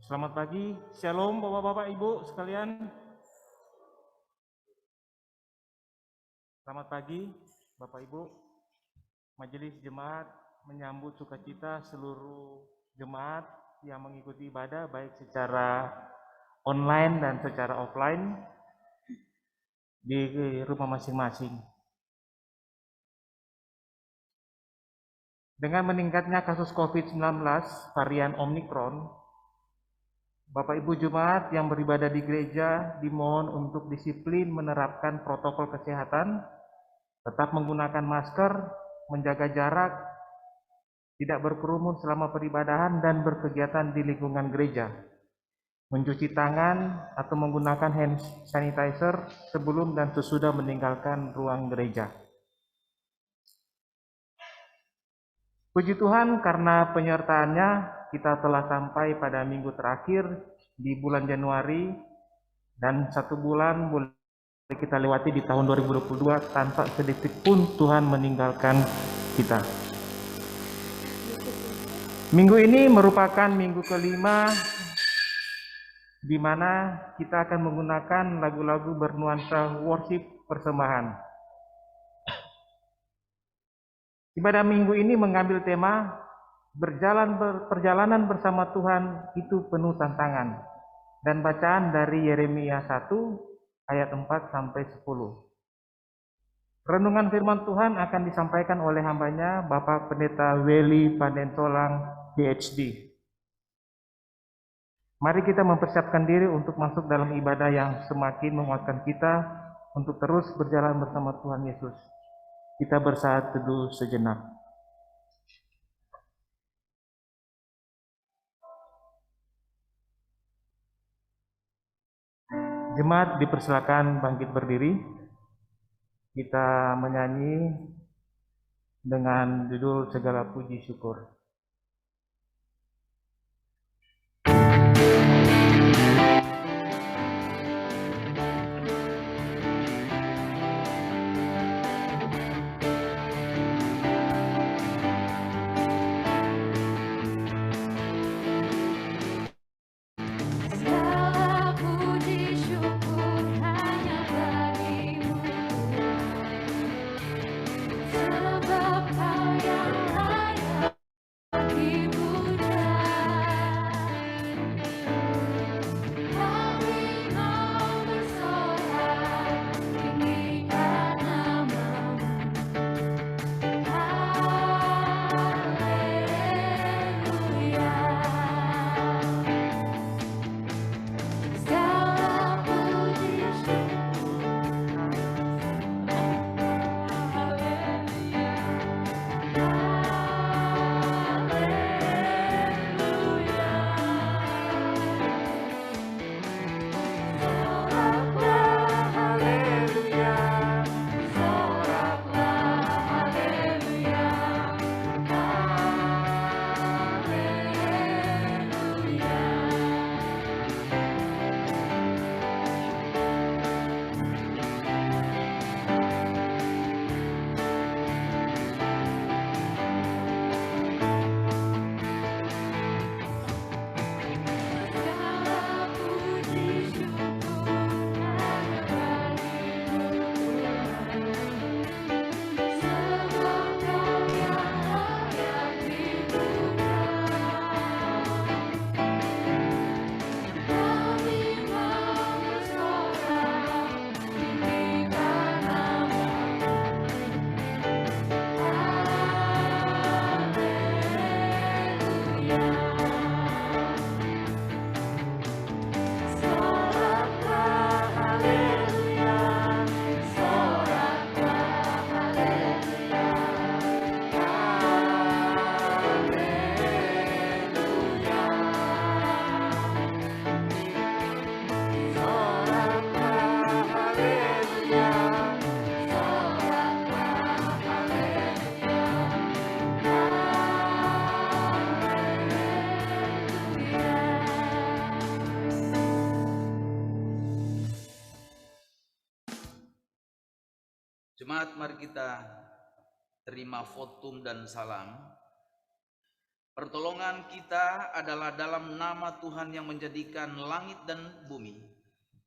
Selamat pagi, Shalom Bapak-Bapak Ibu sekalian. Selamat pagi Bapak Ibu. Majelis Jemaat menyambut sukacita seluruh jemaat yang mengikuti ibadah baik secara online dan secara offline di rumah masing-masing. Dengan meningkatnya kasus COVID-19 varian Omicron, Bapak Ibu Jemaat yang beribadah di gereja dimohon untuk disiplin menerapkan protokol kesehatan, tetap menggunakan masker, menjaga jarak, tidak berkerumun selama peribadahan dan berkegiatan di lingkungan gereja, mencuci tangan atau menggunakan hand sanitizer sebelum dan sesudah meninggalkan ruang gereja. Puji Tuhan karena penyertaannya kita telah sampai pada minggu terakhir di bulan Januari dan 1 bulan boleh kita lewati di tahun 2022 tanpa sedetik pun Tuhan meninggalkan kita. Minggu ini merupakan minggu kelima di mana kita akan menggunakan lagu-lagu bernuansa worship persembahan. Ibadah minggu ini mengambil tema perjalanan bersama Tuhan itu penuh tantangan, dan bacaan dari Yeremia 1 ayat 4 sampai 10. Renungan firman Tuhan akan disampaikan oleh hambanya Bapak Pendeta Weli Pandentolang PhD. Mari kita mempersiapkan diri untuk masuk dalam ibadah yang semakin menguatkan kita untuk terus berjalan bersama Tuhan Yesus. Kita bersaat teduh sejenak. Jemaat dipersilakan bangkit berdiri. Kita menyanyi dengan judul Segala Puji Syukur. Jemaat, mari kita terima votum dan salam. Pertolongan kita adalah dalam nama Tuhan yang menjadikan langit dan bumi,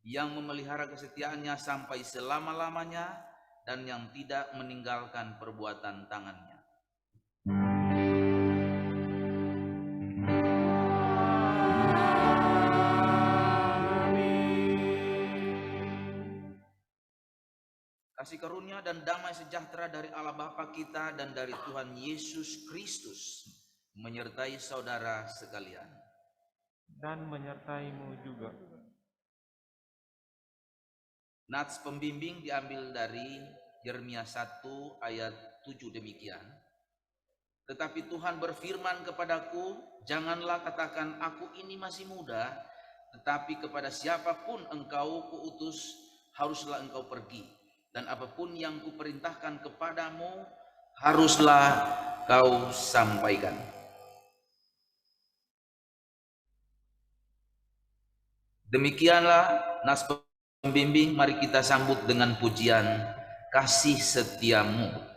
yang memelihara kesetiaannya sampai selama-lamanya, dan yang tidak meninggalkan perbuatan tangannya. Kasih karunia dan damai sejahtera dari Allah Bapa kita dan dari Tuhan Yesus Kristus menyertai saudara sekalian. Dan menyertaimu juga. Nats pembimbing diambil dari Yeremia 1 ayat 7 demikian. Tetapi Tuhan berfirman kepadaku, janganlah katakan aku ini masih muda, tetapi kepada siapapun engkau kuutus, haruslah engkau pergi. Dan apapun yang kuperintahkan kepadamu, haruslah kau sampaikan. Demikianlah nas pembimbing, mari kita sambut dengan pujian kasih setiamu.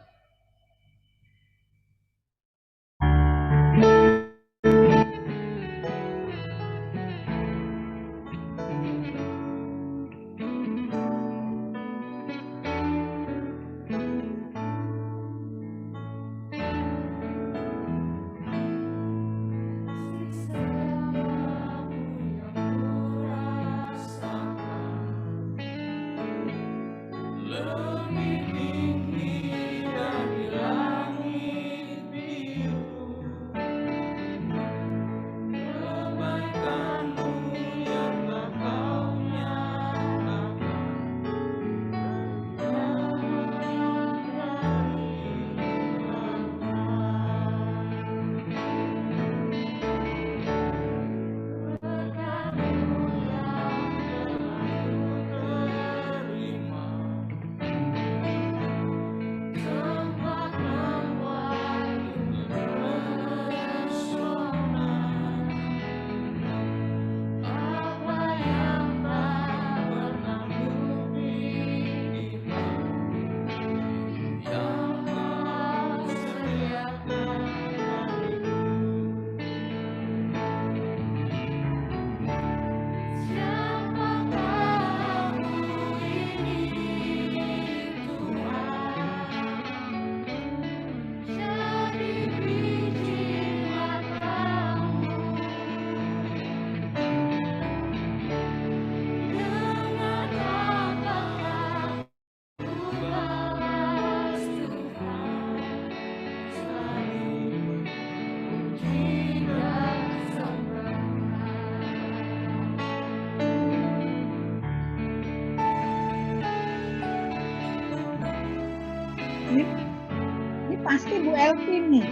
Ini pasti Bu Elvin nih.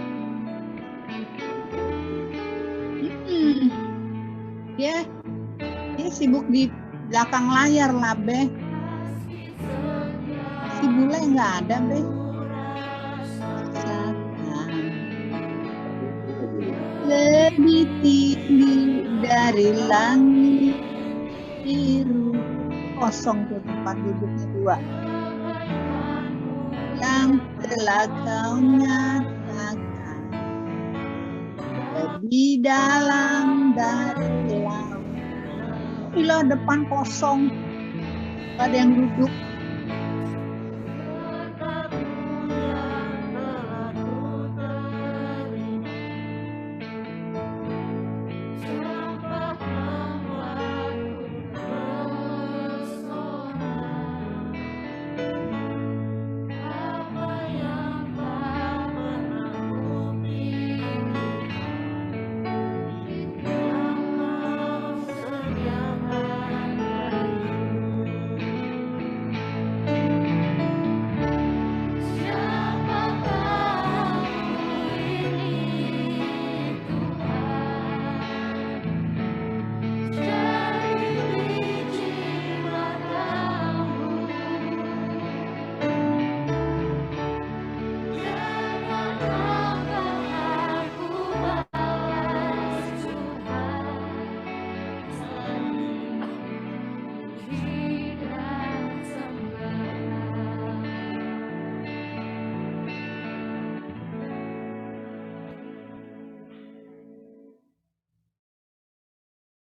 Dia sibuk di belakang layar lah, Be. Si Bule nggak ada, Be. Lebih tinggi dari langit biru. Kosong tuh tempat duduknya 2. Yang telah kau nyatakan lebih dalam dari laut. Bila depan kosong, gak ada yang duduk.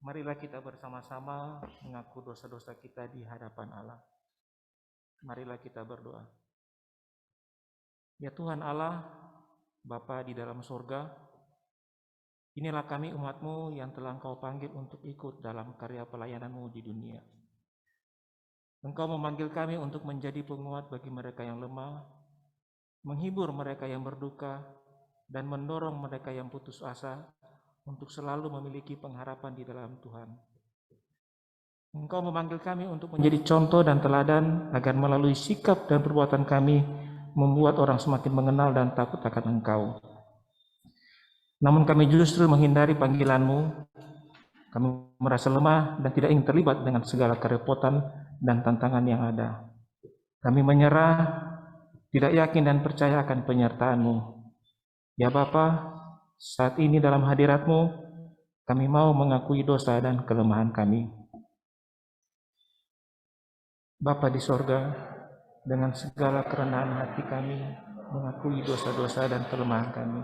Marilah kita bersama-sama mengaku dosa-dosa kita di hadapan Allah. Marilah kita berdoa. Ya Tuhan Allah, Bapa di dalam surga, inilah kami umat-Mu yang telah Engkau panggil untuk ikut dalam karya pelayanan-Mu di dunia. Engkau memanggil kami untuk menjadi penguat bagi mereka yang lemah, menghibur mereka yang berduka, dan mendorong mereka yang putus asa untuk selalu memiliki pengharapan di dalam Tuhan. Engkau memanggil kami untuk menjadi contoh dan teladan agar melalui sikap dan perbuatan kami membuat orang semakin mengenal dan takut akan Engkau. Namun kami justru menghindari panggilan-Mu. Kami merasa lemah dan tidak ingin terlibat dengan segala kerepotan dan tantangan yang ada. Kami menyerah, tidak yakin dan percaya akan penyertaan-Mu. Ya Bapa, saat ini dalam hadirat-Mu, kami mau mengakui dosa dan kelemahan kami. Bapa di sorga, dengan segala kerendahan hati kami mengakui dosa-dosa dan kelemahan kami.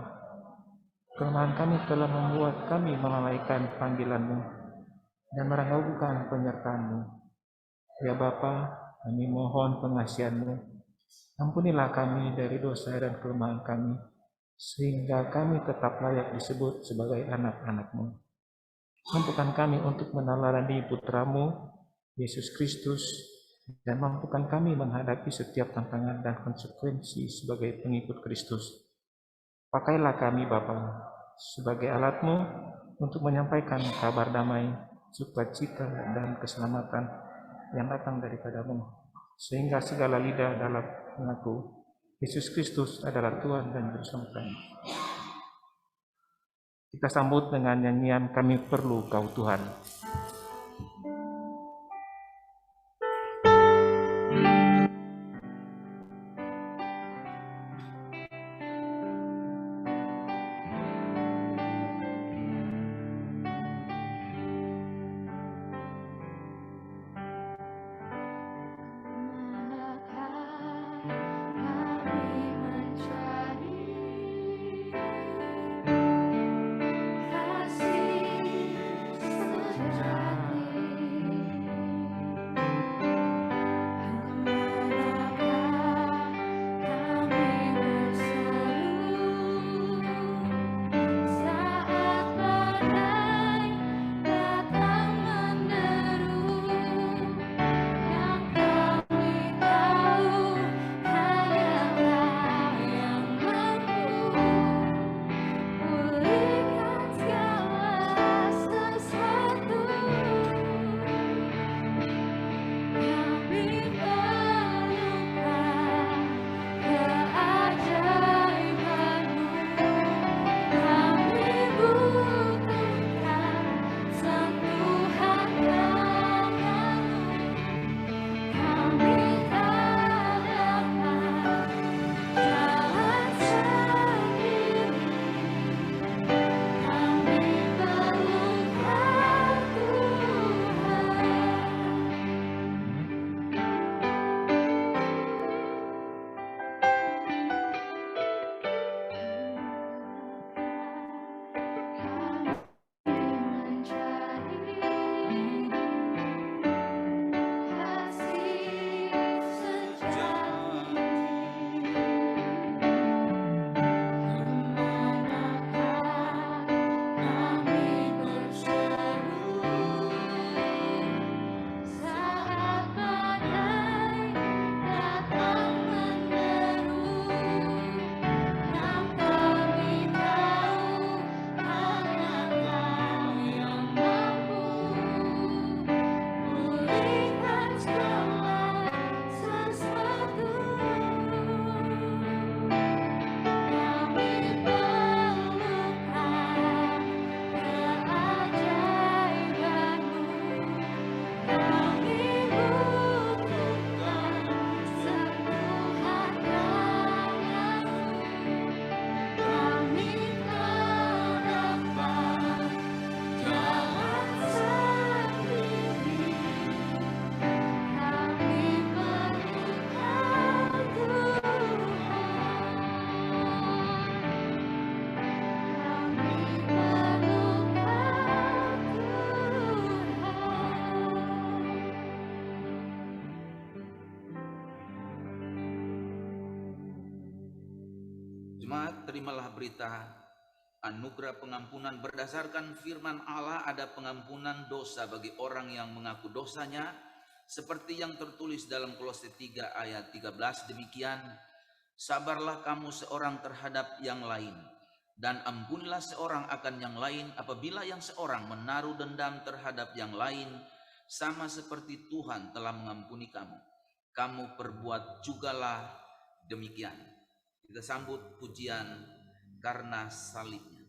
Kelemahan kami telah membuat kami melalaikan panggilan-Mu dan meragukan penyertaan-Mu. Ya Bapa, kami mohon pengasihan-Mu. Ampunilah kami dari dosa dan kelemahan kami, sehingga kami tetap layak disebut sebagai anak-anak-Mu. Mampukan kami untuk meneladani Putra-Mu, Yesus Kristus, dan mampukan kami menghadapi setiap tantangan dan konsekuensi sebagai pengikut Kristus. Pakailah kami Bapa sebagai alat-Mu untuk menyampaikan kabar damai, sukacita, dan keselamatan yang datang daripada-Mu, sehingga segala lidah dalam mengaku Yesus Kristus adalah Tuhan dan Juru Selamat kami. Kita sambut dengan nyanyian Kami Perlu Kau Tuhan. Kasih sejati. Jemaat, terimalah berita anugerah pengampunan. Berdasarkan firman Allah, ada pengampunan dosa bagi orang yang mengaku dosanya, seperti yang tertulis dalam Kolose 3 ayat 13. Demikian, sabarlah kamu seorang terhadap yang lain, dan ampunilah seorang akan yang lain apabila yang seorang menaruh dendam terhadap yang lain, sama seperti Tuhan telah mengampuni kamu. Kamu perbuat jugalah demikian. Kita sambut pujian karena salibnya.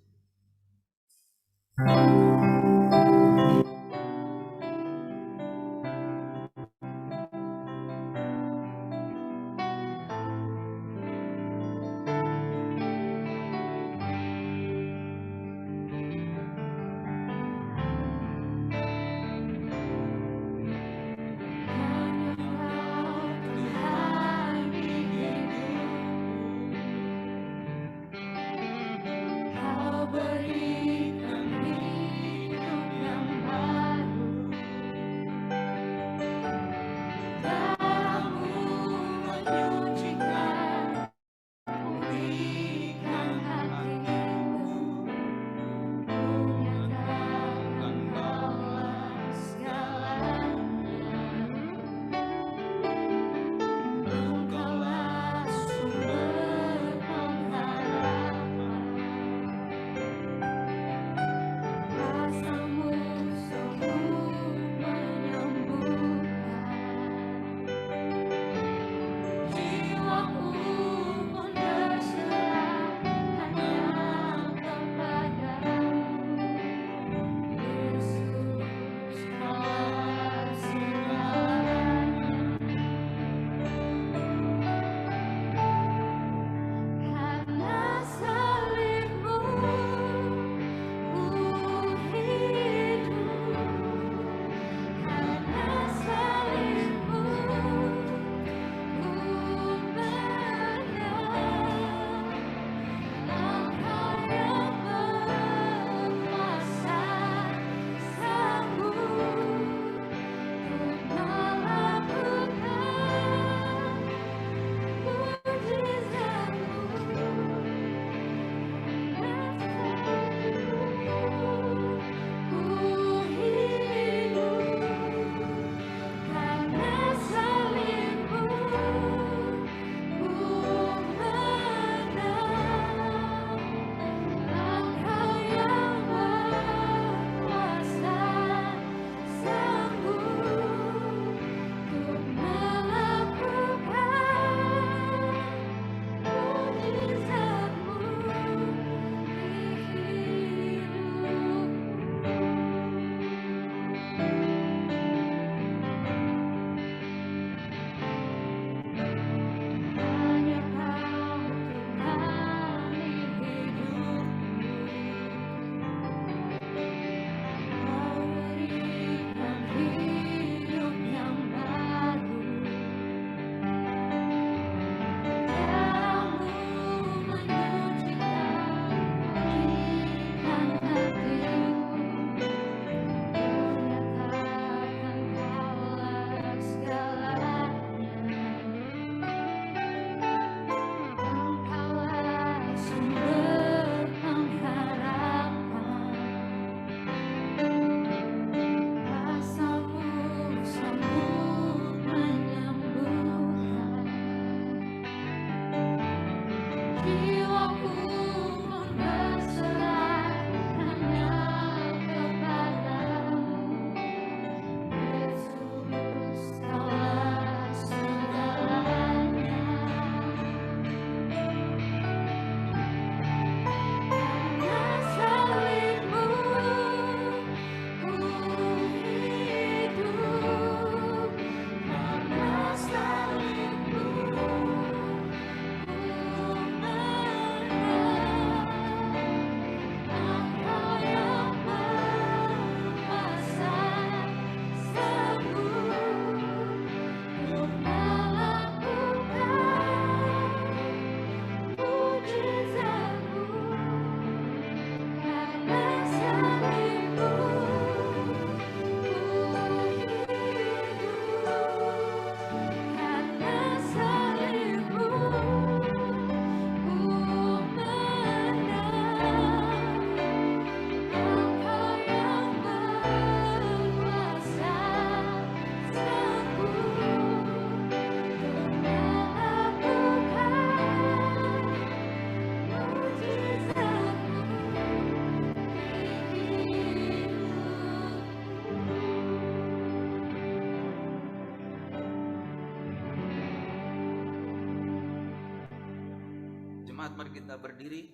Jemaat, mari kita berdiri.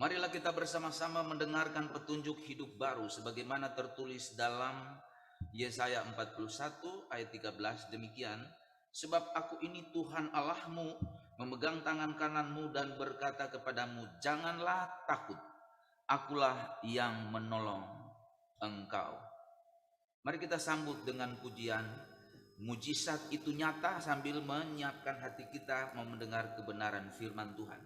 Marilah kita bersama-sama mendengarkan petunjuk hidup baru sebagaimana tertulis dalam Yesaya 41 ayat 13 demikian. Sebab aku ini Tuhan Allahmu, memegang tangan kananmu dan berkata kepadamu, janganlah takut, akulah yang menolong engkau. Mari kita sambut dengan pujian. Mujizat itu nyata sambil menyiapkan hati kita mau mendengar kebenaran firman Tuhan.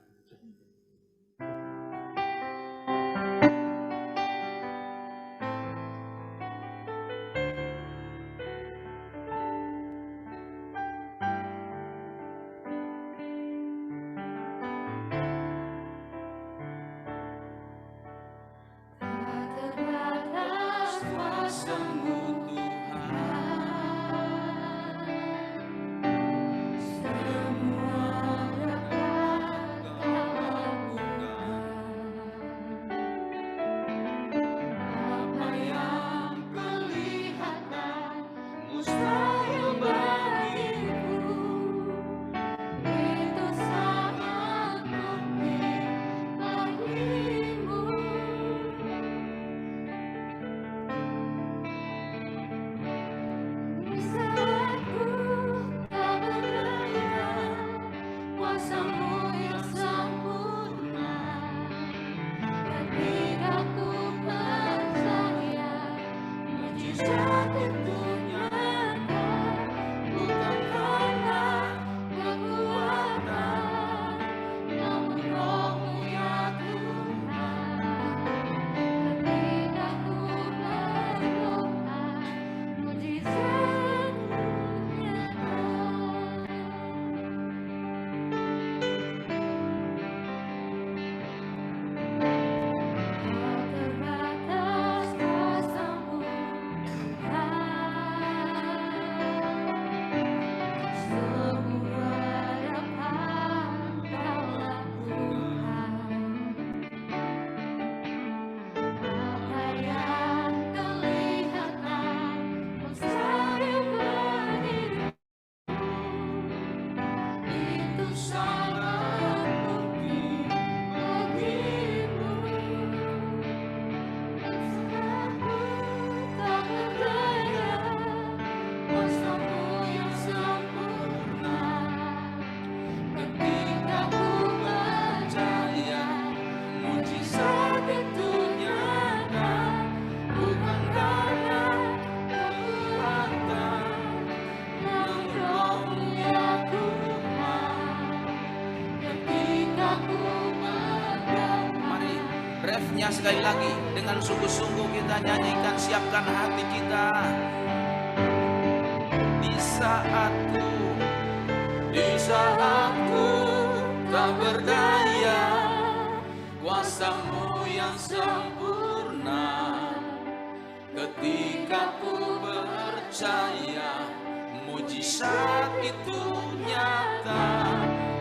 Sekali lagi dengan sungguh-sungguh kita nyanyikan, siapkan hati kita. Di saatku tak berdaya, kuasa-Mu yang sempurna. Ketika ku percaya, mujizat itu nyata,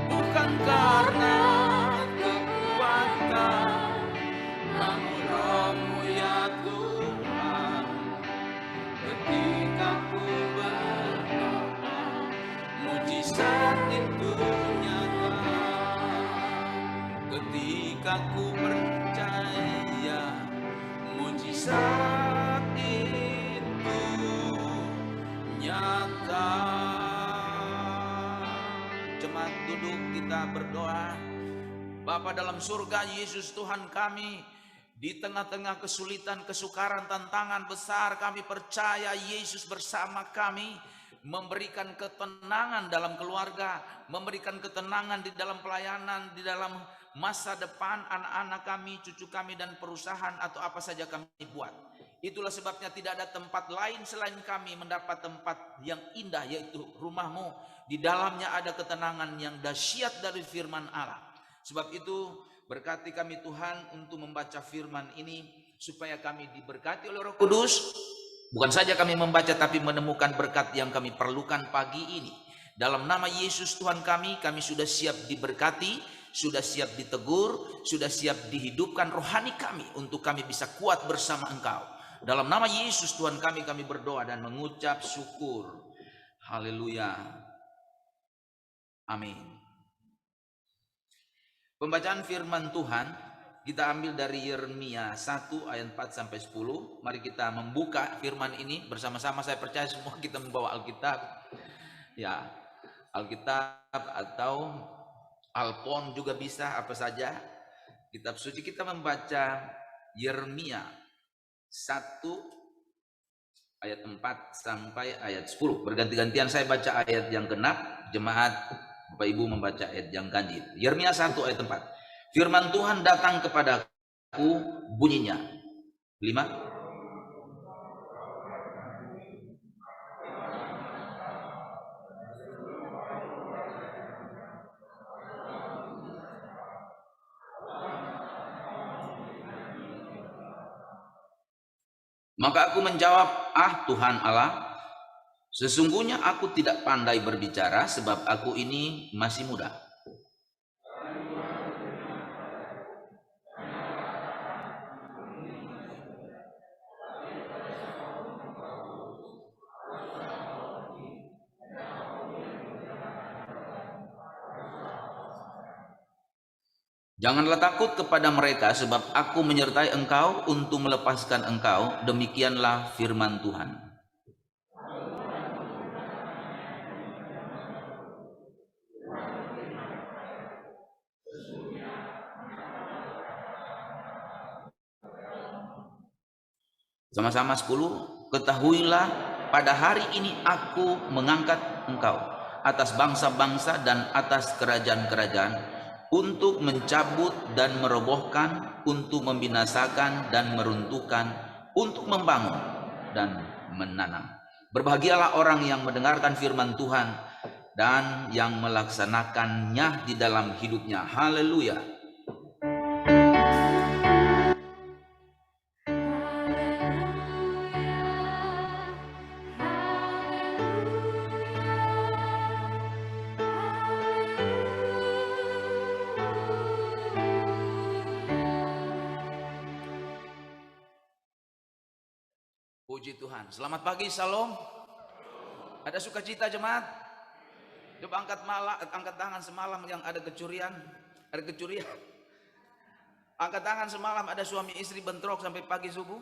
bukan karena kekuatan, namun Roh-Mu ya Tuhan. Ketika ku berdoa, mujizat itu nyata. Ketika ku percaya, mujizat itu nyata. Jemaat duduk, kita berdoa. Bapa dalam surga, Yesus Tuhan kami, di tengah-tengah kesulitan, kesukaran, tantangan besar, kami percaya Yesus bersama kami, memberikan ketenangan dalam keluarga, memberikan ketenangan di dalam pelayanan, di dalam masa depan anak-anak kami, cucu kami, dan perusahaan atau apa saja kami buat. Itulah sebabnya tidak ada tempat lain selain kami mendapat tempat yang indah, yaitu rumah-Mu. Di dalamnya ada ketenangan yang dahsyat dari firman Allah. Sebab itu berkati kami Tuhan untuk membaca firman ini, supaya kami diberkati oleh Roh Kudus. Bukan saja kami membaca, tapi menemukan berkat yang kami perlukan pagi ini. Dalam nama Yesus Tuhan kami sudah siap diberkati, sudah siap ditegur, sudah siap dihidupkan rohani kami untuk kami bisa kuat bersama Engkau. Dalam nama Yesus Tuhan kami berdoa dan mengucap syukur. Haleluya. Amin. Pembacaan firman Tuhan kita ambil dari Yeremia 1 ayat 4 sampai 10. Mari kita membuka firman ini bersama-sama. Saya percaya semua kita membawa Alkitab. Ya, Alkitab atau Alpon juga bisa, apa saja. Kitab suci kita membaca Yeremia 1 ayat 4 sampai ayat 10. Berganti-gantian saya baca ayat yang genap, jemaat Bapak Ibu membaca ayat yang ganjil. Yeremia 1 ayat 4. Firman Tuhan datang kepadaku, bunyinya. 5. Maka aku menjawab, Tuhan Allah, sesungguhnya aku tidak pandai berbicara sebab aku ini masih muda. Janganlah takut kepada mereka sebab aku menyertai engkau untuk melepaskan engkau, demikianlah firman Tuhan. Sama-sama 10. Ketahuilah pada hari ini aku mengangkat engkau atas bangsa-bangsa dan atas kerajaan-kerajaan, untuk mencabut dan merobohkan, untuk membinasakan dan meruntuhkan, untuk membangun dan menanam. Berbahagialah orang yang mendengarkan firman Tuhan dan yang melaksanakannya di dalam hidupnya. Haleluya. Puji Tuhan. Selamat pagi, Shalom. Ada sukacita jemaat? Coba angkat tangan semalam yang ada kecurian. Ada kecurian. Angkat tangan semalam ada suami istri bentrok sampai pagi subuh.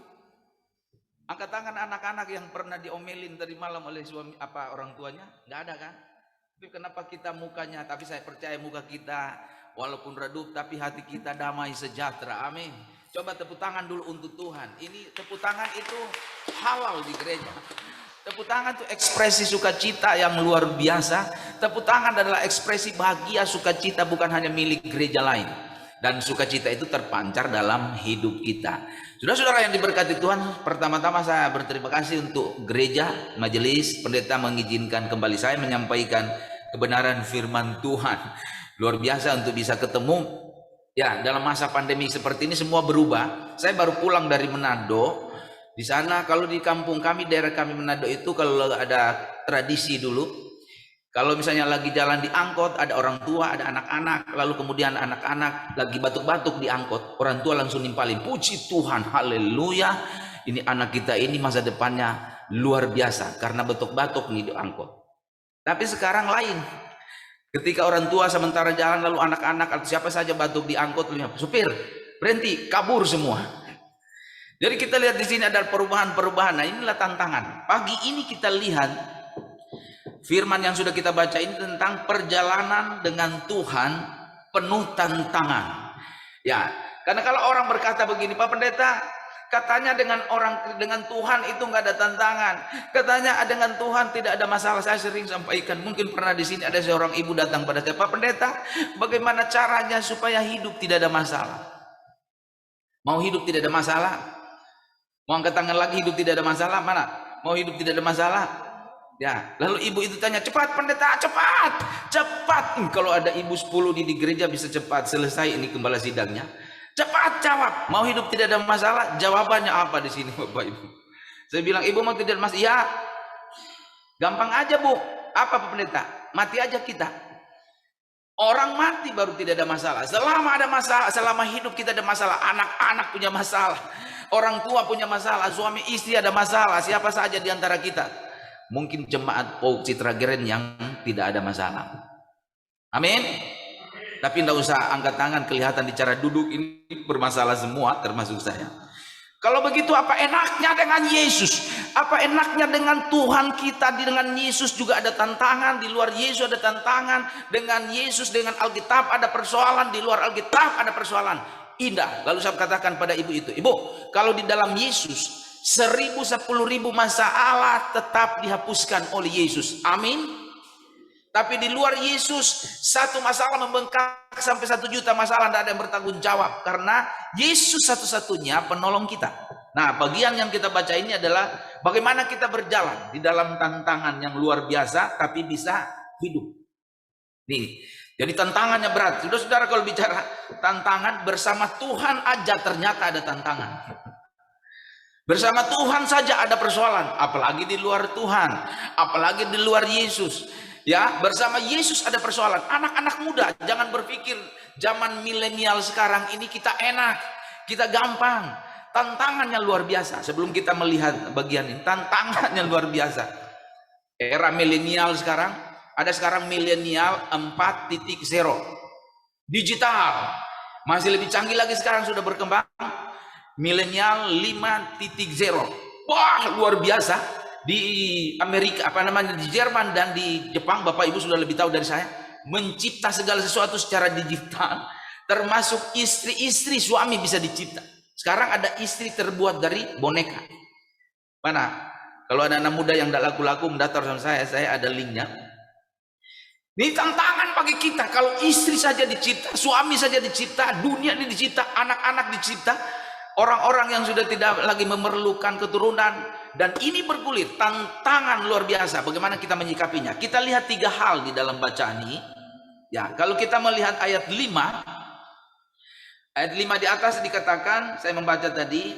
Angkat tangan anak-anak yang pernah diomelin tadi malam oleh suami orang tuanya. Nggak ada kan? Tapi kenapa kita mukanya? Tapi saya percaya muka kita walaupun redup tapi hati kita damai sejahtera. Amin. Coba tepuk tangan dulu untuk Tuhan. Ini tepuk tangan itu halal di gereja. Tepuk tangan itu ekspresi sukacita yang luar biasa. Tepuk tangan adalah ekspresi bahagia sukacita, bukan hanya milik gereja lain. Dan sukacita itu terpancar dalam hidup kita. Saudara-saudara yang diberkati Tuhan, pertama-tama saya berterima kasih untuk gereja, majelis, pendeta mengizinkan kembali saya menyampaikan kebenaran firman Tuhan. Luar biasa untuk bisa ketemu. Ya, dalam masa pandemi seperti ini semua berubah. Saya baru pulang dari Manado. Di sana kalau di kampung kami, daerah kami Manado itu kalau ada tradisi dulu, kalau misalnya lagi jalan di angkot, ada orang tua, ada anak-anak, lalu kemudian anak-anak lagi batuk-batuk di angkot, orang tua langsung nimpalin, puji Tuhan, haleluya, ini anak kita ini masa depannya luar biasa karena batuk-batuk nih di angkot. Tapi sekarang lain. Ketika orang tua sementara jalan lalu anak-anak atau siapa saja batuk di angkot, supir berhenti, kabur semua. Jadi kita lihat di sini ada perubahan-perubahan. Nah, inilah tantangan. Pagi ini kita lihat firman yang sudah kita baca ini tentang perjalanan dengan Tuhan penuh tantangan. Ya, karena kalau orang berkata begini, Pak Pendeta, katanya dengan Tuhan itu nggak ada tantangan. Katanya dengan Tuhan tidak ada masalah. Saya sering sampaikan, mungkin pernah di sini ada seorang ibu datang pada saya, Pak Pendeta, bagaimana caranya supaya hidup tidak ada masalah? Mau hidup tidak ada masalah? Mau angkat tangan lagi hidup tidak ada masalah? Mana? Mau hidup tidak ada masalah? Ya, lalu ibu itu tanya, cepat Pendeta, cepat. Kalau ada ibu 10 di gereja bisa cepat selesai ini gembala sidangnya. Cepat jawab, mau hidup tidak ada masalah? Jawabannya apa di sini Bapak Ibu? Saya bilang, ibu mau tidak ada masalah? Iya, gampang aja Bu. Apa Pak Pendeta? Mati aja kita. Orang mati baru tidak ada masalah. Selama ada masalah, selama hidup kita ada masalah. Anak-anak punya masalah, orang tua punya masalah, suami istri ada masalah, siapa saja di antara kita. Mungkin jemaat Pauk Citra Geren yang tidak ada masalah. Amin. Tapi tidak usah angkat tangan, kelihatan di cara duduk ini bermasalah semua, termasuk saya. Kalau begitu apa enaknya dengan Yesus? Apa enaknya dengan Tuhan kita? Dengan Yesus juga ada tantangan, di luar Yesus ada tantangan. Dengan Yesus, dengan Alkitab ada persoalan, di luar Alkitab ada persoalan. Indah. Lalu saya katakan pada ibu itu, ibu, kalau di dalam Yesus 1000, 10.000 masalah tetap dihapuskan oleh Yesus. Amin. Tapi di luar Yesus, satu masalah membengkak sampai 1 juta masalah, tidak ada yang bertanggung jawab. Karena Yesus satu-satunya penolong kita. Nah, bagian yang kita baca ini adalah bagaimana kita berjalan di dalam tantangan yang luar biasa, tapi bisa hidup. Nih, jadi tantangannya berat. Saudara-saudara, kalau bicara tantangan, bersama Tuhan aja ternyata ada tantangan. Bersama Tuhan saja ada persoalan, apalagi di luar Tuhan, apalagi di luar Yesus. Ya, bersama Yesus ada persoalan. Anak-anak muda, jangan berpikir zaman milenial sekarang ini kita enak, kita gampang. Tantangannya luar biasa. Sebelum kita melihat bagian ini, tantangannya luar biasa. Era milenial sekarang, ada sekarang milenial 4.0. Digital. Masih lebih canggih lagi sekarang, sudah berkembang. Milenial 5.0. Wah, luar biasa. Di Amerika, di Jerman dan di Jepang, Bapak Ibu sudah lebih tahu dari saya, mencipta segala sesuatu secara digital, termasuk istri-istri suami bisa dicipta. Sekarang ada istri terbuat dari boneka. Mana? Kalau ada anak muda yang tidak laku-laku mendaftar sama saya ada linknya. Ini tantangan bagi kita. Kalau istri saja dicipta, suami saja dicipta, dunia ini dicipta, anak-anak dicipta, orang-orang yang sudah tidak lagi memerlukan keturunan. Dan ini bergulir, tantangan luar biasa. Bagaimana kita menyikapinya? Kita lihat 3 hal di dalam bacaan ini. Ya, kalau kita melihat ayat 5 di atas dikatakan, saya membaca tadi,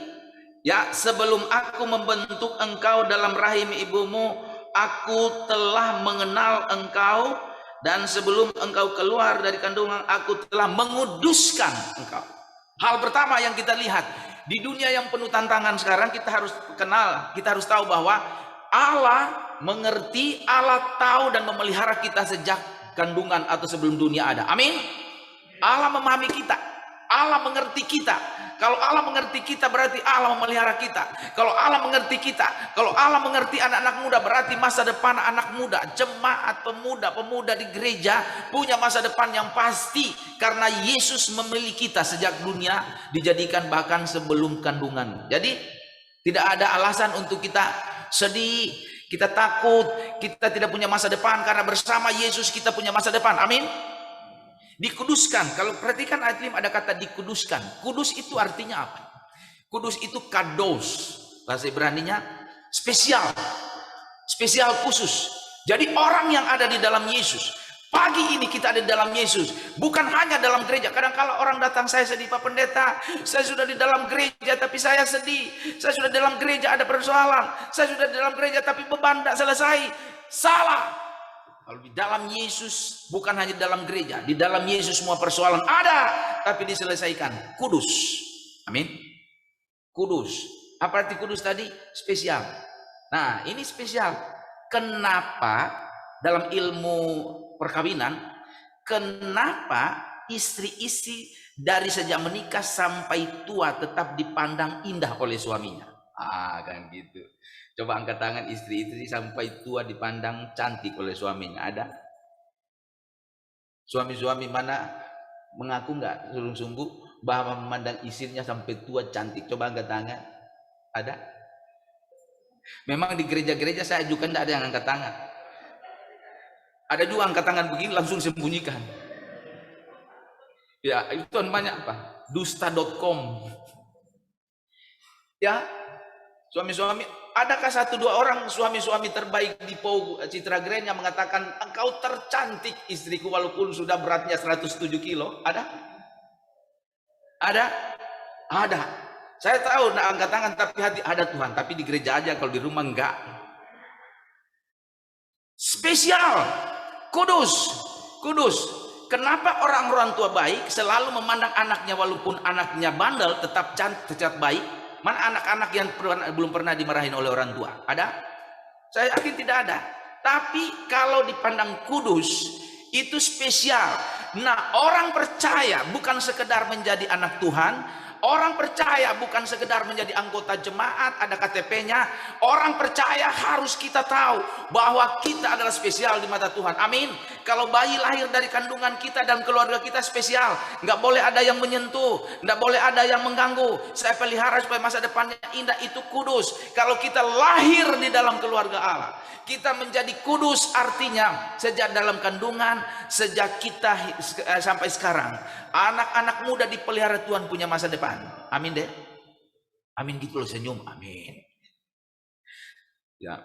ya, sebelum aku membentuk engkau dalam rahim ibumu, aku telah mengenal engkau, dan sebelum engkau keluar dari kandungan, aku telah menguduskan engkau. Hal pertama yang kita lihat, di dunia yang penuh tantangan sekarang, kita harus kenal, kita harus tahu bahwa Allah mengerti, Allah tahu dan memelihara kita sejak kandungan atau sebelum dunia ada. Amin. Allah memahami kita, Allah mengerti kita. Kalau Allah mengerti kita, berarti Allah memelihara kita. Kalau Allah mengerti kita, kalau Allah mengerti anak-anak muda, berarti masa depan anak muda, jemaat, pemuda di gereja punya masa depan yang pasti. Karena Yesus memilih kita sejak dunia dijadikan, bahkan sebelum kandungan. Jadi tidak ada alasan untuk kita sedih, kita takut, kita tidak punya masa depan. Karena bersama Yesus kita punya masa depan. Amin. Dikuduskan. Kalau perhatikan ayat 5 ada kata dikuduskan. Kudus itu artinya apa? Kudus itu kados. Bahasa Ibraninya spesial. Spesial khusus. Jadi orang yang ada di dalam Yesus. Pagi ini kita ada di dalam Yesus. Bukan hanya dalam gereja. Kadang-kala orang datang, saya sedih Pak Pendeta. Saya sudah di dalam gereja tapi saya sedih. Saya sudah di dalam gereja ada persoalan. Saya sudah di dalam gereja tapi beban tidak selesai. Salah. Kalau di dalam Yesus, bukan hanya di dalam gereja, di dalam Yesus semua persoalan ada, tapi diselesaikan. Kudus. Amin. Kudus. Apa arti kudus tadi? Spesial. Nah, ini spesial. Kenapa dalam ilmu perkawinan, kenapa istri-istri dari sejak menikah sampai tua tetap dipandang indah oleh suaminya? Kan gitu. Coba angkat tangan, istri-istri sampai tua dipandang cantik oleh suaminya. Ada? Suami-suami mana mengaku nggak sungguh-sungguh bahwa memandang istrinya sampai tua cantik? Coba angkat tangan. Ada? Memang di gereja-gereja saya ajukan tidak ada yang angkat tangan. Ada juga angkat tangan begini langsung sembunyikan. Ya, itu namanya apa? Dusta.com. Ya, suami-suami, adakah 1-2 orang suami-suami terbaik di POU Citra Grand yang mengatakan engkau tercantik istriku walaupun sudah beratnya 107 kilo? Ada? Ada? Ada. Saya tahu nak angkat tangan tapi hati ada Tuhan, tapi di gereja aja, kalau di rumah enggak. Spesial, kudus, kudus. Kenapa orang-orang tua baik selalu memandang anaknya walaupun anaknya bandel tetap cantik, tetap baik? Mana anak-anak yang belum pernah dimarahin oleh orang tua? Ada? Saya yakin tidak ada. Tapi kalau dipandang kudus, Itu spesial. Nah, orang percaya bukan sekedar menjadi anak Tuhan. Orang percaya bukan sekedar menjadi anggota jemaat, ada KTP-nya. Orang percaya harus kita tahu bahwa kita adalah spesial di mata Tuhan. Amin. Kalau bayi lahir dari kandungan kita dan keluarga kita spesial. Nggak boleh ada yang menyentuh. Nggak boleh ada yang mengganggu. Saya pelihara supaya masa depannya indah, itu kudus. Kalau kita lahir di dalam keluarga Allah, kita menjadi kudus, artinya sejak dalam kandungan, sejak kita sampai sekarang. Anak-anak muda dipelihara Tuhan punya masa depan. Amin deh. Amin gitu loh, senyum. Amin. Ya,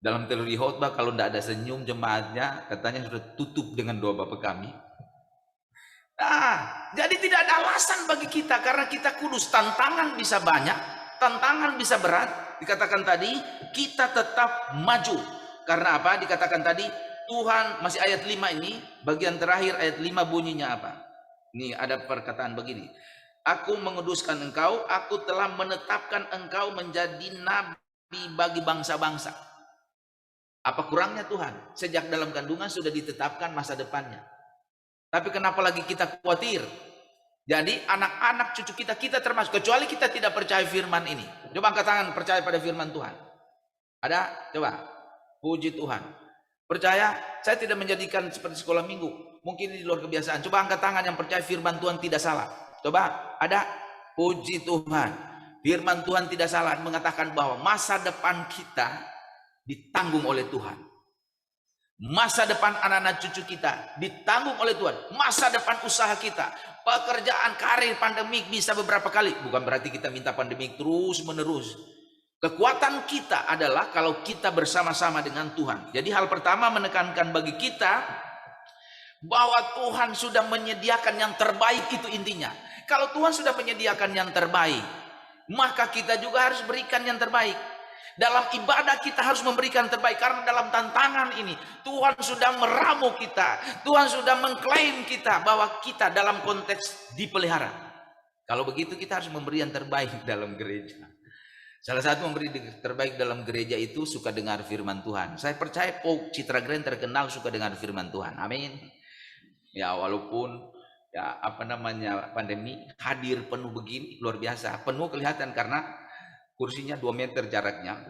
dalam teori khotbah kalau tidak ada senyum jemaatnya, katanya sudah tutup dengan doa Bapa kami. Nah, jadi tidak ada alasan bagi kita karena kita kudus. Tantangan bisa banyak, tantangan bisa berat. Dikatakan tadi, kita tetap maju. Karena apa? Dikatakan tadi, Tuhan, masih ayat 5 ini, bagian terakhir ayat 5 bunyinya apa? Ini ada perkataan begini. Aku menguduskan engkau, aku telah menetapkan engkau menjadi nabi bagi bangsa-bangsa. Apa kurangnya Tuhan? Sejak dalam kandungan sudah ditetapkan masa depannya. Tapi kenapa lagi kita khawatir? Jadi anak-anak cucu kita termasuk, kecuali kita tidak percaya firman ini. Coba angkat tangan percaya pada firman Tuhan. Ada? Coba. Puji Tuhan. Percaya? Saya tidak menjadikan seperti sekolah minggu. Mungkin di luar kebiasaan. Coba angkat tangan yang percaya firman Tuhan tidak salah. Coba. Ada? Puji Tuhan. Firman Tuhan tidak salah. Mengatakan bahwa masa depan kita ditanggung oleh Tuhan. Masa depan anak-anak cucu kita ditanggung oleh Tuhan. Masa depan usaha kita, pekerjaan, karir, pandemik bisa beberapa kali. Bukan berarti kita minta pandemik terus menerus. Kekuatan kita adalah kalau kita bersama-sama dengan Tuhan. Jadi hal pertama menekankan bagi kita bahwa Tuhan sudah menyediakan yang terbaik, itu intinya. Kalau Tuhan sudah menyediakan yang terbaik, maka kita juga harus berikan yang terbaik. Dalam ibadah kita harus memberikan yang terbaik. Karena dalam tantangan ini Tuhan sudah meramu kita. Tuhan sudah mengklaim kita bahwa kita dalam konteks dipelihara. Kalau begitu kita harus memberi yang terbaik dalam gereja. Salah satu memberi terbaik dalam gereja itu suka dengar firman Tuhan. Saya percaya Pope Citra Grand terkenal suka dengar firman Tuhan. Amin. Ya, walaupun ya pandemi hadir penuh begini luar biasa. Penuh kelihatan karena kursinya 2 meter jaraknya.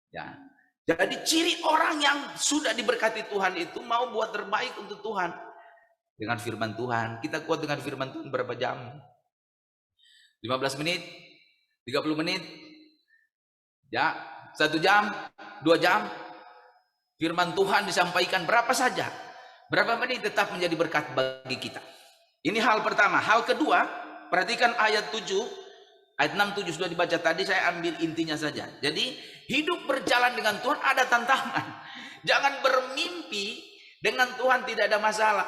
Ya. Jadi ciri orang yang sudah diberkati Tuhan itu mau buat terbaik untuk Tuhan. Dengan firman Tuhan. Kita kuat dengan firman Tuhan berapa jam? 15 menit? 30 menit? Ya, 1 jam, 2 jam, firman Tuhan disampaikan berapa saja, berapa menit tetap menjadi berkat bagi kita. Ini hal pertama. Hal kedua, perhatikan ayat 7, ayat 6, 7 sudah dibaca tadi, saya ambil intinya saja. Jadi hidup berjalan dengan Tuhan ada tantangan. Jangan bermimpi dengan Tuhan tidak ada masalah.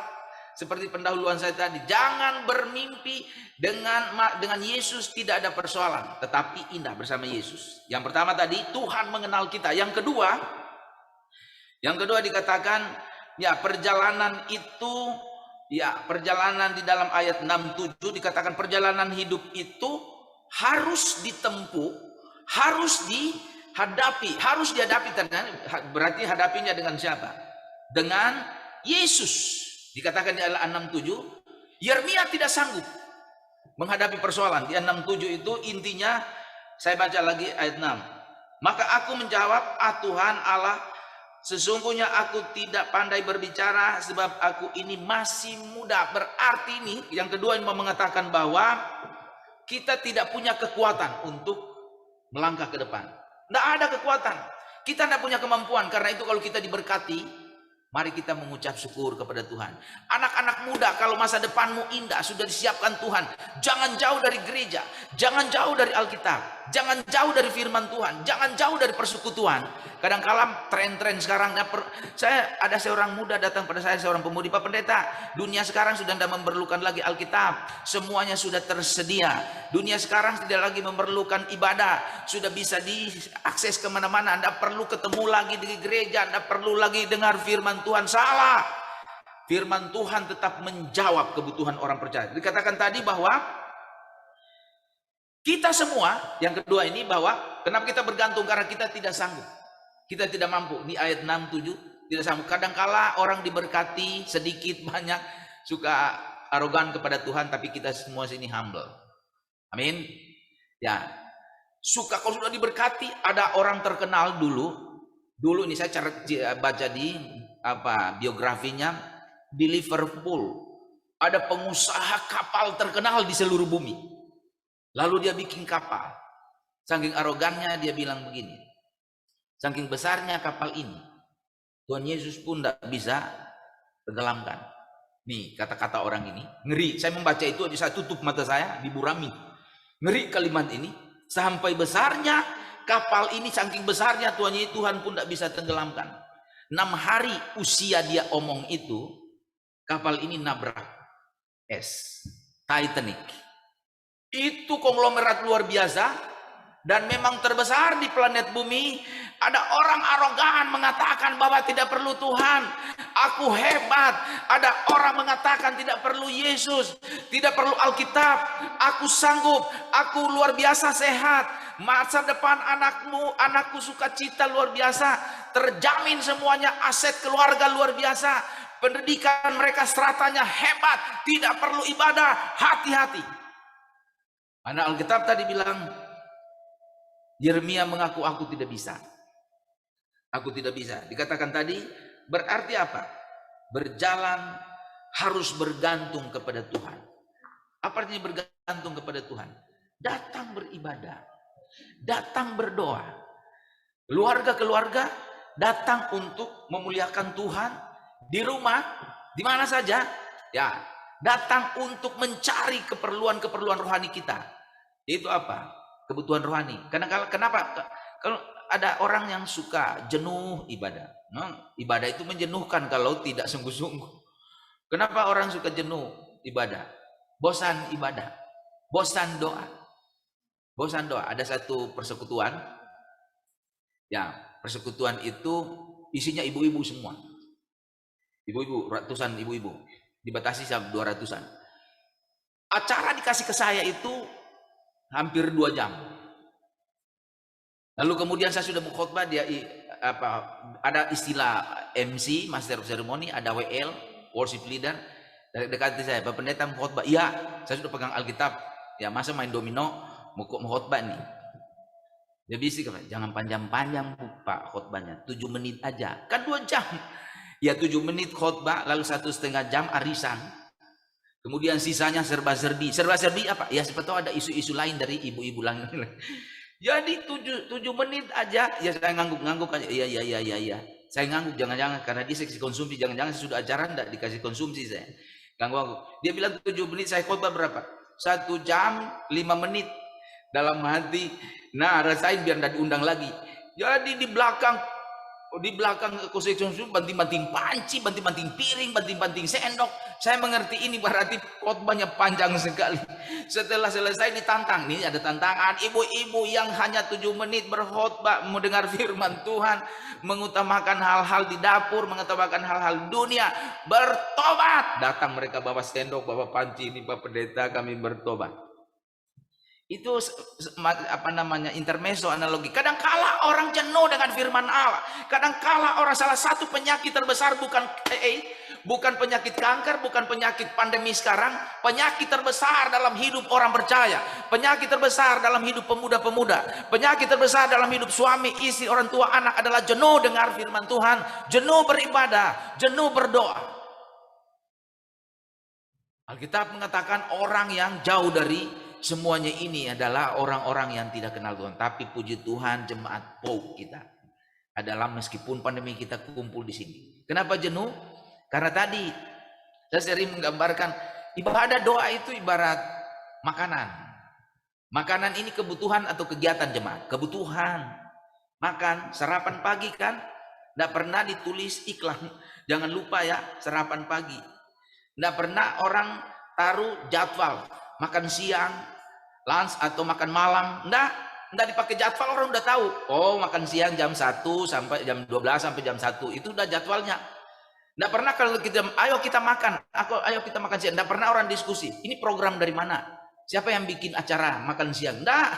Seperti pendahuluan saya tadi, jangan bermimpi dengan Yesus tidak ada persoalan, tetapi indah bersama Yesus. Yang pertama tadi, Tuhan mengenal kita. Yang kedua dikatakan, ya perjalanan itu, ya perjalanan di dalam ayat 6-7 dikatakan perjalanan hidup itu harus ditempuh, harus dihadapi. Berarti hadapinya dengan siapa? Dengan Yesus. Dikatakan di ayat 6-7, Yeremia tidak sanggup menghadapi persoalan. Di 6-7 itu intinya, saya baca lagi ayat 6. Maka aku menjawab, Tuhan Allah, sesungguhnya aku tidak pandai berbicara sebab aku ini masih muda. Berarti ini, yang kedua ini mengatakan bahwa kita tidak punya kekuatan untuk melangkah ke depan. Tidak ada kekuatan. Kita tidak punya kemampuan. Karena itu kalau kita diberkati, mari kita mengucap syukur kepada Tuhan. Anak-anak muda, kalau masa depanmu indah, sudah disiapkan Tuhan. Jangan jauh dari gereja. Jangan jauh dari Alkitab. Jangan jauh dari firman Tuhan. Jangan jauh dari persekutuan. Kadang-kadang tren-tren sekarang. Saya ada seorang muda datang pada saya, seorang pemudi, Pak Pendeta, dunia sekarang sudah tidak memerlukan lagi Alkitab. Semuanya sudah tersedia. Dunia sekarang tidak lagi memerlukan ibadah. Sudah bisa diakses kemana-mana. Anda perlu ketemu lagi di gereja. Anda perlu lagi dengar firman Tuhan. Salah. Firman Tuhan tetap menjawab kebutuhan orang percaya. Dikatakan tadi bahwa kita semua, yang kedua ini, bahwa kenapa kita bergantung, karena kita tidak sanggup, kita tidak mampu. Di ayat 6-7 Tidak sama. Kadangkala orang diberkati sedikit banyak suka arogan kepada Tuhan, tapi kita semua sini humble. Amin. Ya. Suka kalau sudah diberkati, ada orang terkenal dulu ini saya baca di biografinya di Liverpool. Ada pengusaha kapal terkenal di seluruh bumi. Lalu dia bikin kapal. Saking arogannya dia bilang begini. Saking besarnya kapal ini, Tuhan Yesus pun tidak bisa tenggelamkan. Nih kata-kata orang ini, ngeri. Saya membaca itu aja saya tutup mata saya, diburami. Ngeri kalimat ini. Sampai besarnya kapal ini, saking besarnya Tuhan pun tidak bisa tenggelamkan. 6 hari usia dia omong itu, kapal ini nabrak es, Titanic. Itu konglomerat luar biasa dan memang terbesar di planet bumi. Ada orang arogan mengatakan bahwa tidak perlu Tuhan, aku hebat. Ada orang mengatakan tidak perlu Yesus, tidak perlu Alkitab, aku sanggup, aku luar biasa sehat. Masa depan anakku sukacita luar biasa, terjamin semuanya, aset keluarga luar biasa, pendidikan mereka stratanya hebat, tidak perlu ibadah. Hati-hati. Anak Alkitab tadi bilang, Yeremia mengaku aku tidak bisa. Aku tidak bisa. Dikatakan tadi berarti apa? Berjalan harus bergantung kepada Tuhan. Apa artinya bergantung kepada Tuhan? Datang beribadah, datang berdoa. Keluarga-keluarga datang untuk memuliakan Tuhan di rumah, di mana saja. Ya, datang untuk mencari keperluan-keperluan rohani kita. Itu apa? Kebutuhan rohani. Kenapa? Kalau ada orang yang suka jenuh ibadah. Ibadah itu menjenuhkan kalau tidak sungguh-sungguh. Kenapa orang suka jenuh ibadah? Bosan ibadah, bosan doa. Bosan doa. Ada satu persekutuan. Ya, persekutuan itu isinya ibu-ibu semua. Ibu-ibu, ratusan ibu-ibu. Dibatasi sampai 200-an. Acara dikasih ke saya itu hampir 2 jam. Lalu kemudian saya sudah mengkhotbah, ada istilah MC, Master of Ceremony, ada WL, Worship Leader, dekati saya, Pak Pendeta mengkhotbah. Iya, saya sudah pegang Alkitab. Ya, masa main domino, mau khotbah nih. Dia bisik, jangan panjang-panjang Pak khotbahnya, 7 menit aja. Kan 2 jam. Ya 7 menit khotbah, lalu 1,5 jam arisan. Kemudian sisanya serba-serbi. Serba-serbi apa? Ya sebetulnya ada isu-isu lain dari ibu-ibu lain. Jadi 7 menit aja, ya saya ngangguk aja. Iya. Saya ngangguk, jangan-jangan karena dia seksi konsumsi, jangan-jangan saya sudah ajaran enggak dikasih konsumsi saya. Ngangguk. Dia bilang 7 menit, saya khotbah berapa? 1 jam 5 menit. Dalam hati, nah rasain biar enggak diundang lagi. Jadi di belakang konsumsi banting-banting panci, banting-banting piring, banting-banting sendok. Saya mengerti ini berarti khotbahnya panjang sekali. Setelah selesai ditantang, nih ada tantangan, ibu-ibu yang hanya 7 menit berkhotbah mendengar firman Tuhan, mengutamakan hal-hal di dapur, mengutamakan hal-hal dunia, bertobat. Datang mereka bawa sendok, bawa panci, ini Pak Pendeta kami bertobat. Itu intermezzo analogi. Kadangkala orang jenuh dengan firman Allah. Kadangkala orang, salah satu penyakit terbesar bukan penyakit kanker, bukan penyakit pandemi sekarang. Penyakit terbesar dalam hidup orang percaya, penyakit terbesar dalam hidup pemuda-pemuda, penyakit terbesar dalam hidup suami, istri, orang tua, anak adalah jenuh dengar firman Tuhan, jenuh beribadah, jenuh berdoa. Alkitab mengatakan orang yang jauh dari semuanya ini adalah orang-orang yang tidak kenal Tuhan. Tapi puji Tuhan, jemaat POUK kita adalah meskipun pandemi kita kumpul di sini. Kenapa jenuh? Karena tadi saya sering menggambarkan ibadah doa itu ibarat makanan. Makanan ini kebutuhan atau kegiatan jemaat? Kebutuhan. Makan, sarapan pagi kan? Tidak pernah ditulis iklan. Jangan lupa ya, sarapan pagi. Tidak pernah orang taruh jadwal. Makan siang, lunch atau makan malam, enggak dipakai jadwal, orang udah tahu. Oh, makan siang jam 1 sampai jam 12 sampai jam 1, itu udah jadwalnya. Enggak pernah kalau kita ayo kita makan, ayo kita makan siang, enggak pernah orang diskusi. Ini program dari mana? Siapa yang bikin acara makan siang? Enggak.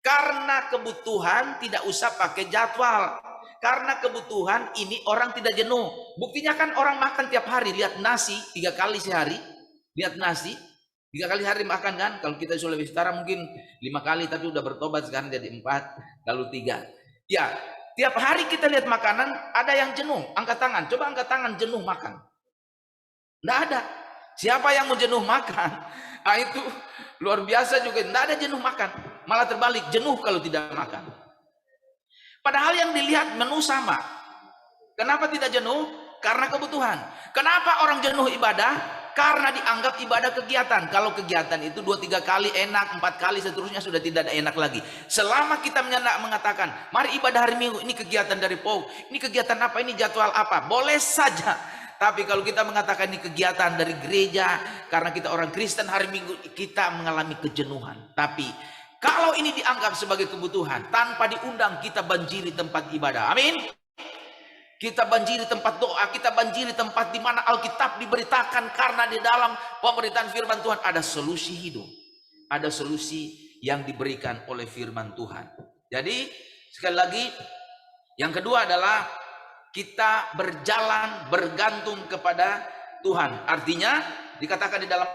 Karena kebutuhan tidak usah pakai jadwal. Karena kebutuhan ini orang tidak jenuh. Buktinya kan orang makan tiap hari, lihat nasi 3 kali sehari, lihat nasi 3 kali hari makan kan. Kalau kita Sulawesi Utara mungkin 5 kali, tapi udah bertobat sekarang jadi 4, lalu 3. Ya, tiap hari kita lihat makanan, ada yang jenuh. Angkat tangan, coba angkat tangan jenuh makan. Nggak ada. Siapa yang mau jenuh makan? Nah, itu luar biasa juga. Nggak ada jenuh makan. Malah terbalik, jenuh kalau tidak makan. Padahal yang dilihat menu sama. Kenapa tidak jenuh? Karena kebutuhan. Kenapa orang jenuh ibadah? Karena dianggap ibadah kegiatan. Kalau kegiatan itu 2-3 kali enak, 4 kali seterusnya sudah tidak ada enak lagi. Selama kita mengatakan, mari ibadah hari Minggu, ini kegiatan dari POU, ini kegiatan apa, ini jadwal apa, boleh saja. Tapi kalau kita mengatakan ini kegiatan dari gereja, karena kita orang Kristen, hari Minggu kita mengalami kejenuhan. Tapi kalau ini dianggap sebagai kebutuhan, tanpa diundang kita banjiri tempat ibadah. Amin. Kita banjiri tempat doa, kita banjiri tempat di mana Alkitab diberitakan, karena di dalam pemberitaan firman Tuhan ada solusi hidup. Ada solusi yang diberikan oleh firman Tuhan. Jadi sekali lagi, yang kedua adalah kita berjalan bergantung kepada Tuhan. Artinya dikatakan di dalam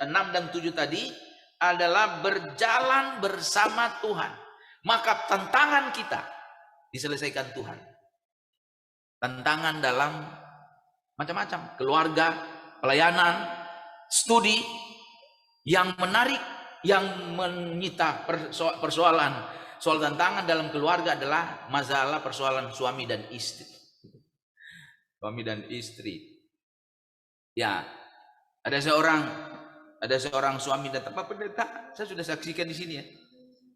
6 dan 7 tadi adalah berjalan bersama Tuhan. Maka tantangan kita diselesaikan Tuhan. Tantangan dalam macam-macam, keluarga, pelayanan, studi, yang menarik, yang menyita persoalan. Soal tantangan dalam keluarga adalah masalah persoalan suami dan istri. Suami dan istri. Ya, ada seorang suami datang, Pak Pendeta, saya sudah saksikan di sini ya.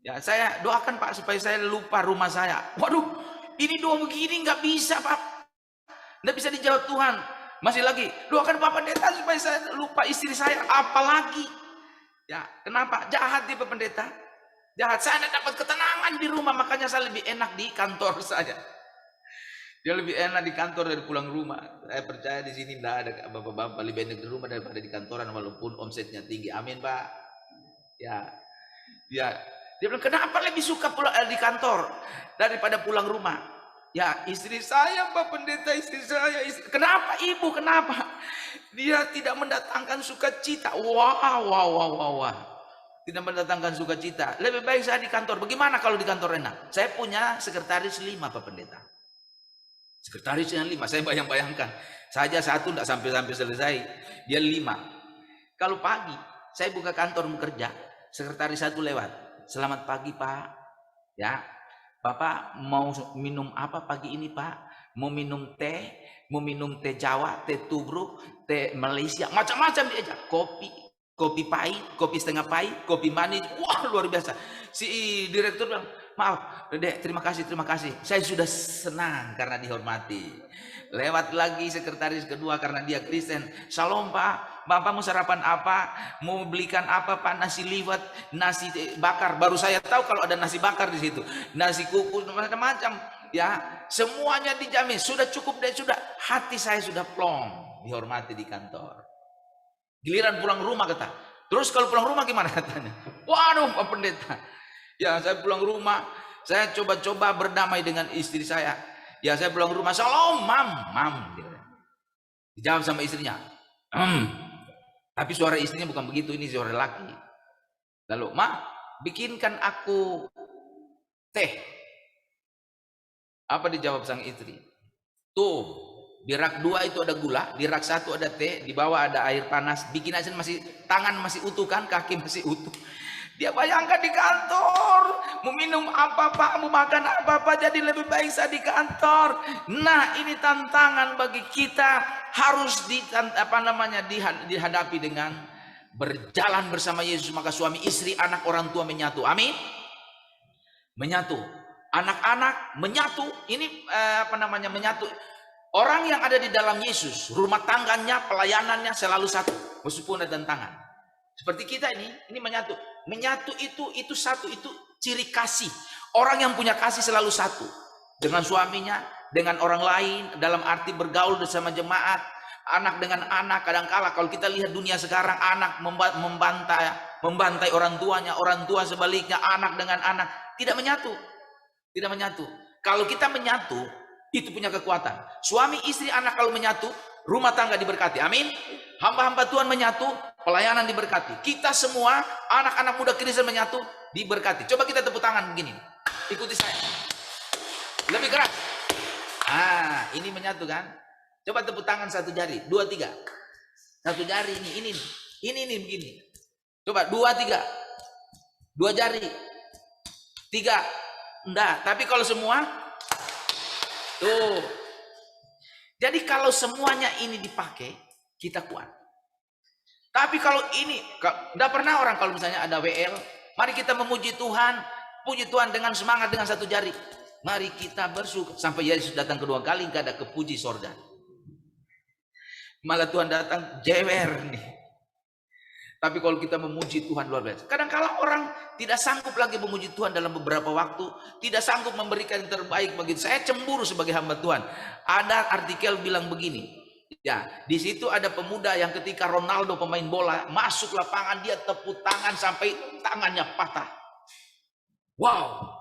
Ya, saya doakan Pak supaya saya lupa rumah saya. Waduh, ini doa begini nggak bisa Pak. Nggak bisa dijawab Tuhan. Masih lagi, doakan Pak Pendeta supaya saya lupa istri saya. Apalagi? Ya, kenapa? Jahat dia Pak Pendeta. Jahat. Saya tidak dapat ketenangan di rumah, makanya saya lebih enak di kantor saja. Dia lebih enak di kantor dari pulang rumah. Saya percaya di sini tidak ada bapak-bapak lebih enak di rumah daripada di kantoran, walaupun omsetnya tinggi. Amin Pak. Ya, dia bilang kenapa lebih suka pulang di kantor daripada pulang rumah? Ya, istri saya Pak Pendeta, istri saya. Kenapa ibu? Kenapa? Dia tidak mendatangkan sukacita. Wah. Tidak mendatangkan sukacita. Lebih baik saya di kantor. Bagaimana kalau di kantor enak? Saya punya sekretaris 5 Pak Pendeta. Sekretaris yang 5. Saya bayangkan. Saja satu tidak sampai selesai. Dia 5. Kalau pagi saya buka kantor mau kerja, sekretaris 1 lewat. Selamat pagi Pak. Ya. Bapak mau minum apa pagi ini Pak? Mau minum teh Jawa, teh tubruk, teh Malaysia, macam-macam diajak. Kopi pahit, kopi setengah pahit, kopi manis. Wah, luar biasa. Si direktur bilang, maaf Dek, terima kasih. Saya sudah senang karena dihormati. Lewat lagi sekretaris kedua karena dia Kristen. Shalom Pak, Bapak mau sarapan apa? Mau belikan apa Pak? Nasi liwet, nasi bakar. Baru saya tahu kalau ada nasi bakar di situ. Nasi kukus, macam-macam. Ya, semuanya dijamin. Sudah cukup deh, sudah. Hati saya sudah plong. Dihormati di kantor. Giliran pulang rumah kata. Terus kalau pulang rumah gimana katanya? Waduh Pak Pendeta. Ya, saya pulang rumah. Saya coba-coba berdamai dengan istri saya. Ya, saya pulang rumah, shalom, mam. Dijawab sama istrinya. Tapi suara istrinya bukan begitu, ini suara laki. Lalu, Ma, bikinkan aku teh. Apa dijawab sang istri? Tuh, di rak 2 itu ada gula, di rak 1 ada teh, di bawah ada air panas. Bikin aja tangan masih utuh kan, kaki masih utuh. Dia bayangkan di kantor, mau minum apa Pak, mau makan apa Pak, jadi lebih baik saya di kantor. Nah, ini tantangan bagi kita, harus dihadapi dengan berjalan bersama Yesus. Maka suami istri, anak orang tua menyatu. Amin. Menyatu. Anak-anak menyatu. Ini menyatu. Orang yang ada di dalam Yesus, rumah tangganya, pelayanannya selalu satu, meskipun ada tantangan. Seperti kita ini menyatu. Menyatu itu satu, itu ciri kasih. Orang yang punya kasih selalu satu. Dengan suaminya, dengan orang lain, dalam arti bergaul bersama jemaat. Anak dengan anak, kadangkala kalau kita lihat dunia sekarang, anak membantai orang tuanya, orang tua sebaliknya, anak dengan anak. Tidak menyatu. Kalau kita menyatu, itu punya kekuatan. Suami, istri, anak kalau menyatu, rumah tangga diberkati. Amin. Hamba-hamba Tuhan menyatu, pelayanan diberkati. Kita semua, anak-anak muda Kristen menyatu, diberkati. Coba kita tepuk tangan begini. Ikuti saya. Lebih keras. Ah, ini menyatu kan? Coba tepuk tangan satu jari, 2, 3. Satu jari ini begini. Coba 2, 3. 2 jari. 3. Enggak, tapi kalau semua tuh. Jadi kalau semuanya ini dipakai, kita kuat. Tapi kalau ini, enggak pernah orang kalau misalnya ada WL, mari kita memuji Tuhan, puji Tuhan dengan semangat dengan satu jari. Mari kita bersyukur. Sampai Yesus datang kedua kali, enggak ada kepuji sorga. Malah Tuhan datang jewer nih. Tapi kalau kita memuji Tuhan luar biasa. Kadang-kala orang tidak sanggup lagi memuji Tuhan dalam beberapa waktu. Tidak sanggup memberikan yang terbaik bagi saya. Cemburu sebagai hamba Tuhan. Ada artikel bilang begini. Ya, di situ ada pemuda yang ketika Ronaldo pemain bola masuk lapangan, dia tepuk tangan sampai tangannya patah. Wow.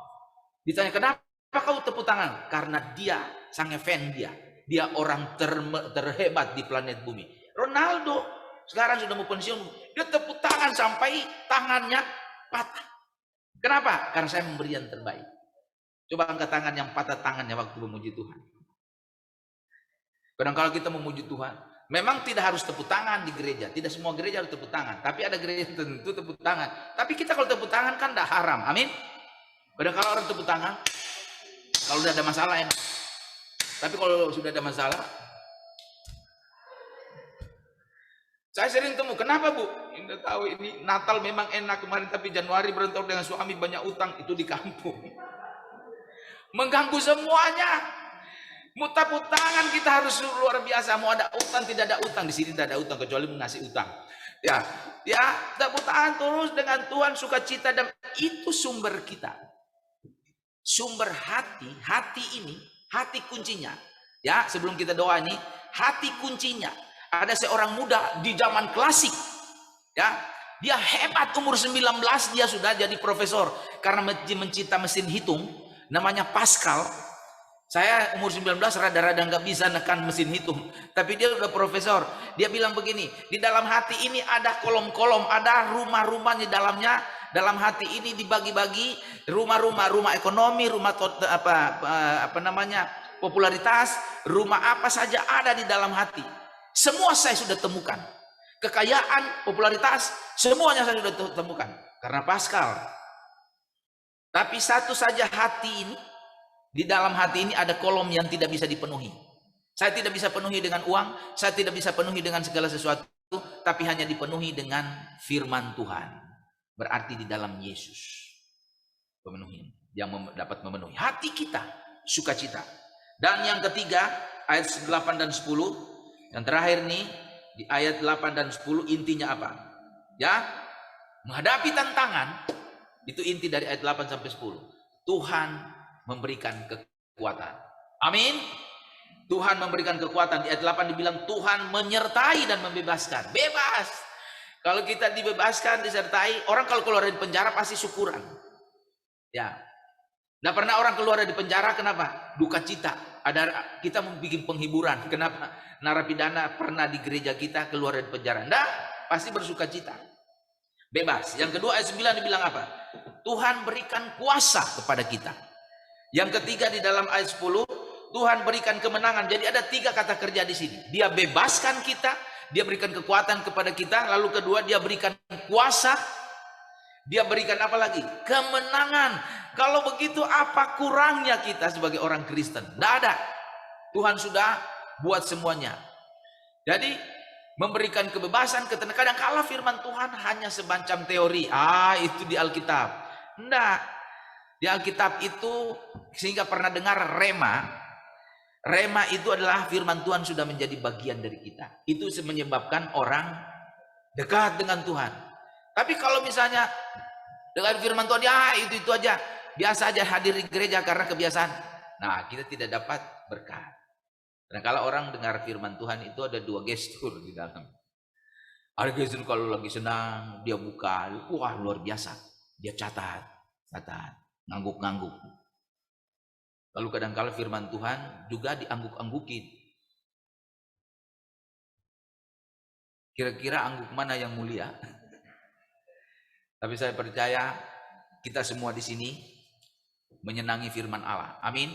Ditanya, kenapa kau tepuk tangan? Karena dia sangat fan dia. Dia orang terhebat di planet bumi. Ronaldo sekarang sudah mau pensiun, dia tepuk tangan sampai tangannya patah. Kenapa? Karena saya memberi yang terbaik. Coba angkat tangan yang patah tangannya waktu memuji Tuhan. Kadang-kala kita memuji Tuhan, memang tidak harus tepuk tangan di gereja. Tidak semua gereja harus tepuk tangan. Tapi ada gereja tertentu tepuk tangan. Tapi kita kalau tepuk tangan kan tidak haram. Amin. Kadang-kala orang tepuk tangan, kalau sudah ada masalah enak. Tapi kalau sudah ada masalah, saya sering temu, kenapa Bu? Anda tahu ini Natal memang enak kemarin, tapi Januari berentang dengan suami banyak utang, itu di kampung. Mengganggu semuanya. Mau tepuk tangan kita harus luar biasa. Mau ada utang, tidak ada utang. Di sini tidak ada utang, kecuali mengasih utang. Ya, tepuk tangan terus dengan Tuhan, sukacita, dan itu sumber kita. Sumber hati ini, hati kuncinya. Ya, sebelum kita doa ini, hati kuncinya. Ada seorang muda di zaman klasik, ya, dia hebat, umur 19 dia sudah jadi profesor karena mencipta mesin hitung, namanya Pascal. Saya umur 19 rada-rada nggak bisa nekan mesin hitung, tapi dia udah profesor. Dia bilang begini, di dalam hati ini ada kolom-kolom, ada rumah-rumah di dalamnya. Dalam hati ini dibagi-bagi rumah ekonomi, rumah popularitas, rumah apa saja ada di dalam hati. Semua saya sudah temukan. Kekayaan, popularitas, semuanya saya sudah temukan. Karena Pascal. Tapi satu saja hati ini, di dalam hati ini ada kolom yang tidak bisa dipenuhi. Saya tidak bisa penuhi dengan uang, saya tidak bisa penuhi dengan segala sesuatu, tapi hanya dipenuhi dengan firman Tuhan. Berarti di dalam Yesus. Pemenuhi, yang dapat memenuhi hati kita, sukacita. Dan yang ketiga, ayat 8 dan 10. Yang terakhir nih, di ayat 8 dan 10 intinya apa? Ya, menghadapi tantangan, itu inti dari ayat 8 sampai 10. Tuhan memberikan kekuatan. Amin. Tuhan memberikan kekuatan. Di ayat 8 dibilang Tuhan menyertai dan membebaskan. Bebas. Kalau kita dibebaskan, disertai, orang kalau keluar dari penjara pasti syukuran. Ya. Nggak pernah orang keluar dari penjara, kenapa? Duka cita. Kita mau bikin penghiburan. Kenapa? Narapidana pernah di gereja kita keluar dari penjara. Nggak, pasti bersuka cita. Bebas. Yang kedua ayat 9 dibilang apa? Tuhan berikan kuasa kepada kita. Yang ketiga di dalam ayat 10, Tuhan berikan kemenangan. Jadi ada 3 kata kerja di sini. Dia bebaskan kita, dia berikan kekuatan kepada kita. Lalu kedua, dia berikan kuasa. Dia berikan apa lagi? Kemenangan. Kalau begitu apa kurangnya kita sebagai orang Kristen? Tidak ada. Tuhan sudah buat semuanya. Jadi memberikan kebebasan, ketenangan. Kadang-kala firman Tuhan hanya semacam teori. Itu di Alkitab. Tidak. Di Alkitab itu, sehingga pernah dengar rema. Rema itu adalah firman Tuhan sudah menjadi bagian dari kita. Itu menyebabkan orang dekat dengan Tuhan. Tapi kalau misalnya dengan firman Tuhan, ya itu aja. Biasa aja hadir di gereja karena kebiasaan. Nah, kita tidak dapat berkat. Karena kalau orang dengar firman Tuhan itu ada 2 gestur di dalam. Ada gestur kalau lagi senang, dia buka. Wah, luar biasa. Dia catat. Ngangguk-ngangguk. Lalu kadang-kala firman Tuhan juga diangguk-anggukin. Kira-kira angguk mana yang mulia? Tapi saya percaya kita semua di sini menyenangi firman Allah. Amin.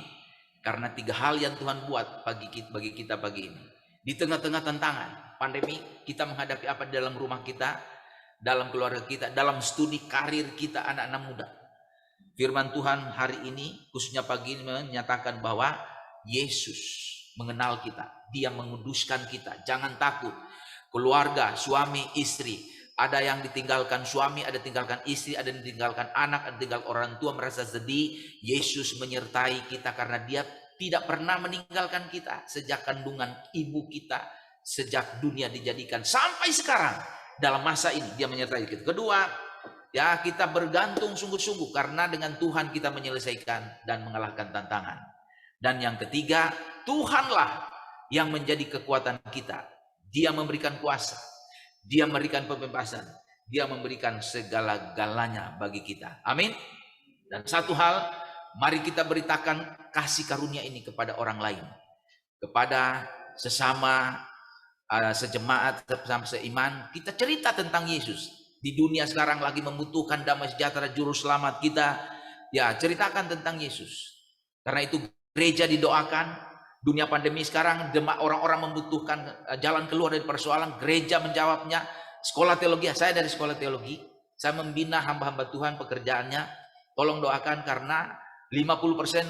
Karena 3 hal yang Tuhan buat bagi kita pagi ini. Di tengah-tengah tantangan pandemi, kita menghadapi apa di dalam rumah kita, dalam keluarga kita, dalam studi karir kita anak-anak muda. Firman Tuhan hari ini, khususnya pagi ini menyatakan bahwa Yesus mengenal kita. Dia menguduskan kita. Jangan takut. Keluarga, suami, istri. Ada yang ditinggalkan suami, ada ditinggalkan istri, ada yang ditinggalkan anak, ada ditinggalkan orang tua, merasa sedih. Yesus menyertai kita karena dia tidak pernah meninggalkan kita. Sejak kandungan ibu kita, sejak dunia dijadikan sampai sekarang. Dalam masa ini dia menyertai kita. Kedua, ya kita bergantung sungguh-sungguh karena dengan Tuhan kita menyelesaikan dan mengalahkan tantangan. Dan yang ketiga, Tuhanlah yang menjadi kekuatan kita. Dia memberikan kuasa, dia memberikan pembebasan, dia memberikan segala-galanya bagi kita. Amin. Dan satu hal, mari kita beritakan kasih karunia ini kepada orang lain, kepada sesama sejemaat, sesama seiman. Kita cerita tentang Yesus. Di dunia sekarang lagi membutuhkan damai sejahtera, juru selamat kita. Ya, ceritakan tentang Yesus. Karena itu gereja didoakan. Dunia pandemi sekarang, orang-orang membutuhkan jalan keluar dari persoalan. Gereja menjawabnya. Sekolah teologi, saya dari sekolah teologi. Saya membina hamba-hamba Tuhan pekerjaannya. Tolong doakan karena 50%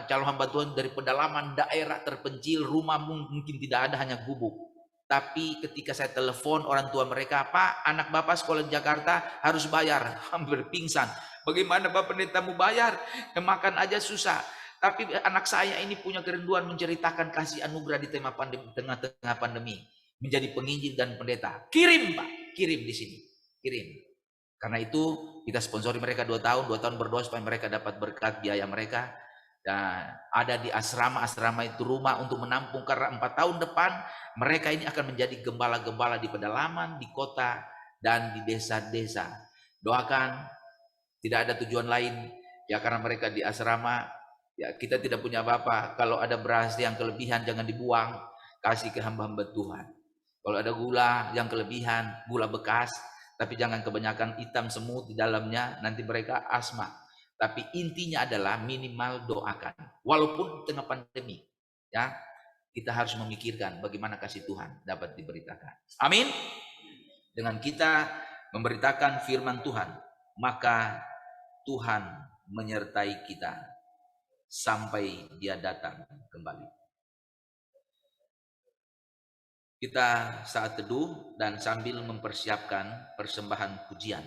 calon hamba Tuhan dari pedalaman daerah terpencil, rumah mungkin tidak ada, hanya gubuk. Tapi ketika saya telepon orang tua mereka, Pak, anak Bapak sekolah di Jakarta harus bayar, hampir pingsan. Bagaimana Bapak Pendeta mau bayar? Makan aja susah. Tapi anak saya ini punya kerinduan menceritakan kasih anugerah di tengah-tengah pandemi. Menjadi penginjil dan pendeta. Kirim Pak, kirim di sini. Kirim. Karena itu kita sponsori mereka 2 tahun berdoa supaya mereka dapat berkat biaya mereka. Dan ada di asrama itu rumah untuk menampung, karena 4 tahun depan mereka ini akan menjadi gembala-gembala di pedalaman, di kota, dan di desa-desa. Doakan, tidak ada tujuan lain ya, karena mereka di asrama. Ya, kita tidak punya apa-apa. Kalau ada beras yang kelebihan jangan dibuang, kasih ke hamba-hamba Tuhan. Kalau ada gula yang kelebihan, gula bekas, tapi jangan kebanyakan hitam semut di dalamnya, nanti mereka asma. Tapi intinya adalah minimal doakan. Walaupun di tengah pandemi, ya, kita harus memikirkan bagaimana kasih Tuhan dapat diberitakan. Amin. Dengan kita memberitakan firman Tuhan, maka Tuhan menyertai kita sampai dia datang kembali. Kita saat teduh dan sambil mempersiapkan persembahan pujian.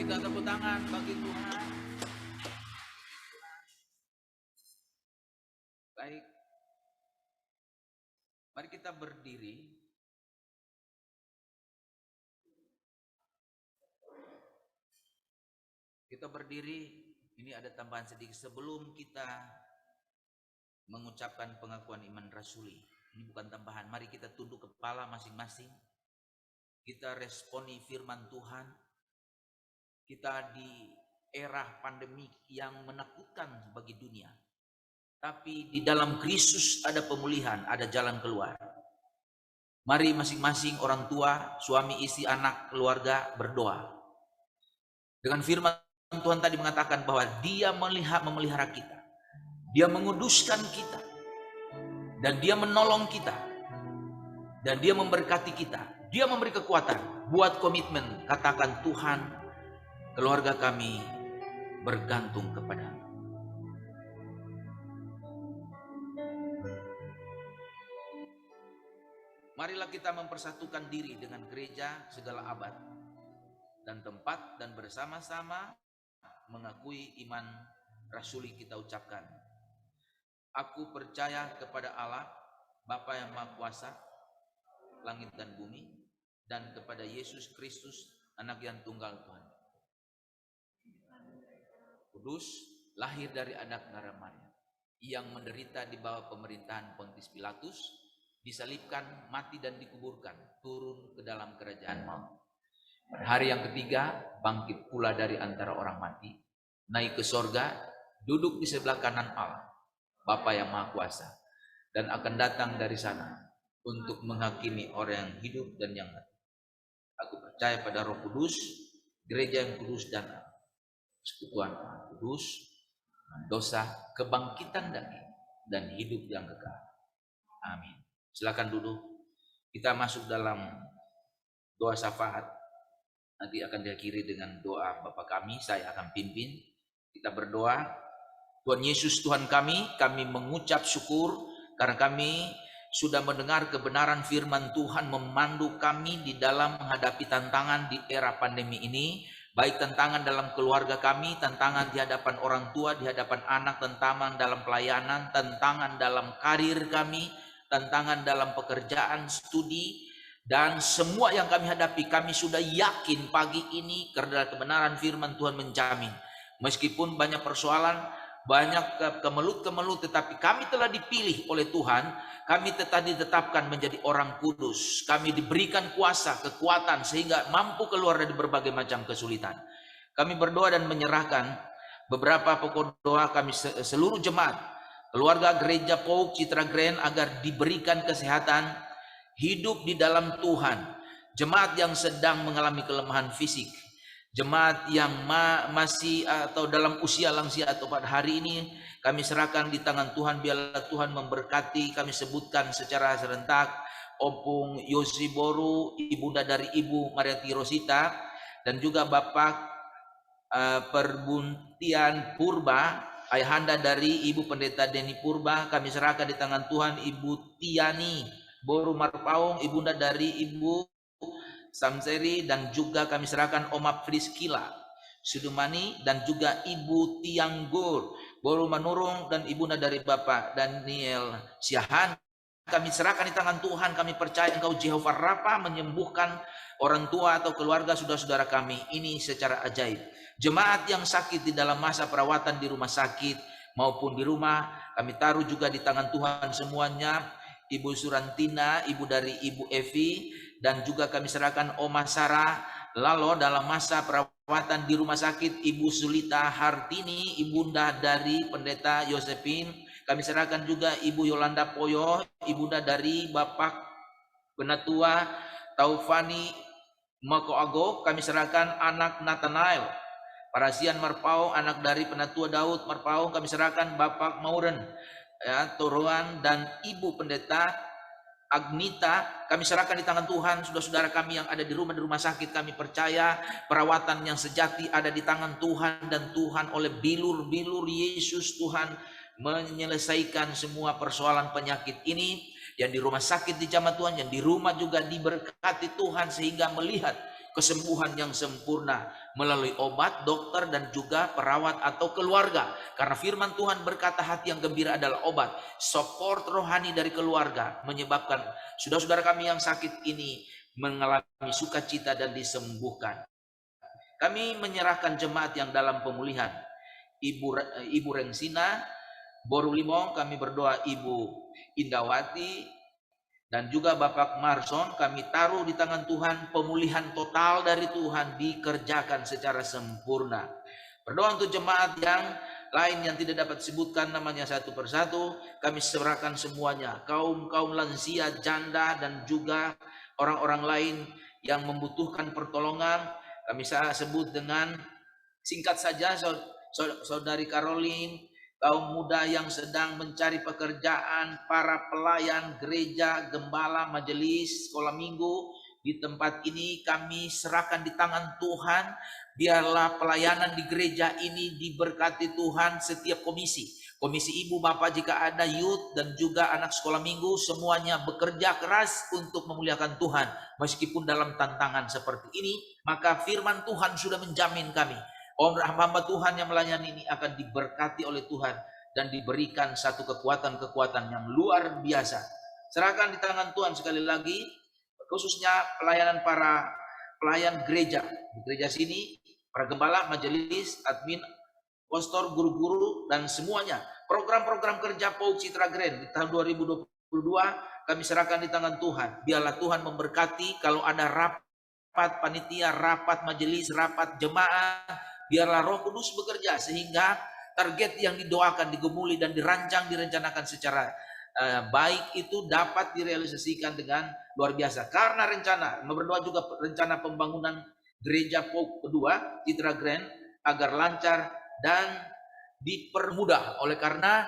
kita tepuk tangan bagi Tuhan. Baik. Mari kita berdiri. Kita berdiri. Ini ada tambahan sedikit sebelum kita mengucapkan pengakuan iman rasuli. Ini bukan tambahan. Mari kita tunduk kepala masing-masing. Kita responi firman Tuhan. Kita di era pandemi yang menakutkan bagi dunia. Tapi di dalam Kristus ada pemulihan, ada jalan keluar. Mari masing-masing orang tua, suami, istri, anak, keluarga berdoa. Dengan firman Tuhan tadi mengatakan bahwa Dia memelihara kita. Dia menguduskan kita. Dan Dia menolong kita. Dan Dia memberkati kita. Dia memberi kekuatan. Buat komitmen, katakan Tuhan, keluarga kami bergantung kepada-Mu. Marilah kita mempersatukan diri dengan gereja segala abad dan tempat dan bersama-sama mengakui iman rasuli kita ucapkan. Aku percaya kepada Allah, Bapa yang Maha Kuasa, langit dan bumi, dan kepada Yesus Kristus, Anak yang tunggal Tuhan. Kudus, lahir dari anak darah Maria, yang menderita di bawah pemerintahan Pontius Pilatus, disalibkan, mati dan dikuburkan, turun ke dalam kerajaan maut. Pada hari yang ketiga, bangkit pula dari antara orang mati, naik ke sorga, duduk di sebelah kanan Allah, Bapa yang Maha Kuasa, dan akan datang dari sana untuk menghakimi orang yang hidup dan yang mati. Aku percaya pada Roh Kudus, gereja yang kudus dan persekutuan kudus, dosa, kebangkitan daging, dan hidup yang kekal. Amin. Silakan duduk. Kita masuk dalam doa syafaat. Nanti akan diakhiri dengan doa Bapa kami, saya akan pimpin. Kita berdoa. Tuhan Yesus Tuhan kami mengucap syukur karena kami sudah mendengar kebenaran firman Tuhan memandu kami di dalam menghadapi tantangan di era pandemi ini. Baik tantangan dalam keluarga kami, tantangan di hadapan orang tua, di hadapan anak, tantangan dalam pelayanan, tantangan dalam karir kami, tantangan dalam pekerjaan, studi, dan semua yang kami hadapi, kami sudah yakin pagi ini karena kebenaran firman Tuhan menjamin. Meskipun banyak persoalan, banyak kemelut-kemelut, tetapi kami telah dipilih oleh Tuhan. Kami tetap ditetapkan menjadi orang kudus. Kami diberikan kuasa, kekuatan, sehingga mampu keluar dari berbagai macam kesulitan. Kami berdoa dan menyerahkan beberapa pokok doa kami seluruh jemaat, keluarga gereja Pauk Citra Grand, agar diberikan kesehatan, hidup di dalam Tuhan. Jemaat yang sedang mengalami kelemahan fisik, jemaat yang masih atau dalam usia lansia atau pada hari ini, kami serahkan di tangan Tuhan. Biarlah Tuhan memberkati. Kami sebutkan secara serentak Opung Yosiboru, ibunda dari Ibu Mariati Rosita, dan juga Bapak Perbuntian Purba, ayahanda dari Ibu Pendeta Deni Purba. Kami serahkan di tangan Tuhan Ibu Tiani Boru Marpaung, ibunda dari Ibu Samseri, dan juga kami serahkan Oma Friskila Sudumani, dan juga Ibu Tianggur Boru Manurung, dan ibunda dari Bapak Daniel Siahan. Kami serahkan di tangan Tuhan. Kami percaya Engkau Jehovah Rafa menyembuhkan orang tua atau keluarga saudara-saudara kami ini secara ajaib. Jemaat yang sakit di dalam masa perawatan di rumah sakit maupun di rumah, kami taruh juga di tangan Tuhan semuanya. Ibu Surantina, ibu dari Ibu Evi, dan juga kami serahkan Oma Sarah Lalo dalam masa perawatan di rumah sakit. Ibu Sulita Hartini, ibunda dari Pendeta Yosepin. Kami serahkan juga Ibu Yolanda Poyo, ibunda dari Bapak Penatua Taufani Makoago. Kami serahkan anak Nathanael Parasian Marpau, anak dari Penatua Daud Marpau. Kami serahkan Bapak Mauren Toruan, dan Ibu Pendeta Agnita. Kami serahkan di tangan Tuhan. Saudara-saudara kami yang ada di rumah sakit, kami percaya perawatan yang sejati ada di tangan Tuhan, dan Tuhan oleh bilur-bilur Yesus Tuhan menyelesaikan semua persoalan penyakit ini. Yang di rumah sakit dijamah Tuhan, yang di rumah juga diberkati Tuhan, sehingga melihat kesembuhan yang sempurna melalui obat, dokter, dan juga perawat atau keluarga. Karena firman Tuhan berkata hati yang gembira adalah obat. Support rohani dari keluarga menyebabkan saudara-saudara kami yang sakit ini mengalami sukacita dan disembuhkan. Kami menyerahkan jemaat yang dalam pemulihan. Ibu Rengsina, Boru Limong, kami berdoa Ibu Indawati, dan juga Bapak Marson, kami taruh di tangan Tuhan. Pemulihan total dari Tuhan dikerjakan secara sempurna. Berdoa untuk jemaat yang lain yang tidak dapat disebutkan namanya satu persatu, kami serahkan semuanya. Kaum lansia, janda, dan juga orang-orang lain yang membutuhkan pertolongan, kami sebut dengan singkat saja Saudari Caroline, kaum muda yang sedang mencari pekerjaan, para pelayan gereja, gembala, majelis, sekolah minggu. Di tempat ini kami serahkan di tangan Tuhan. Biarlah pelayanan di gereja ini diberkati Tuhan. Setiap komisi ibu bapak jika ada youth dan juga anak sekolah minggu, semuanya bekerja keras untuk memuliakan Tuhan. Meskipun dalam tantangan seperti ini, maka firman Tuhan sudah menjamin kami, hamba Tuhan yang melayani ini akan diberkati oleh Tuhan dan diberikan satu kekuatan-kekuatan yang luar biasa. Serahkan di tangan Tuhan sekali lagi, khususnya pelayanan para pelayan gereja. Di gereja sini, para gembala, majelis, admin, pastor, guru-guru, dan semuanya. Program-program kerja PAUD Citra Grand di tahun 2022 kami serahkan di tangan Tuhan. Biarlah Tuhan memberkati. Kalau ada rapat panitia, rapat majelis, rapat jemaah, biarlah Roh Kudus bekerja sehingga target yang didoakan, digumuli, dan direncanakan secara baik itu dapat direalisasikan dengan luar biasa. Karena berdoa juga rencana pembangunan gereja PAUD kedua Citra Grand agar lancar dan dipermudah. Oleh karena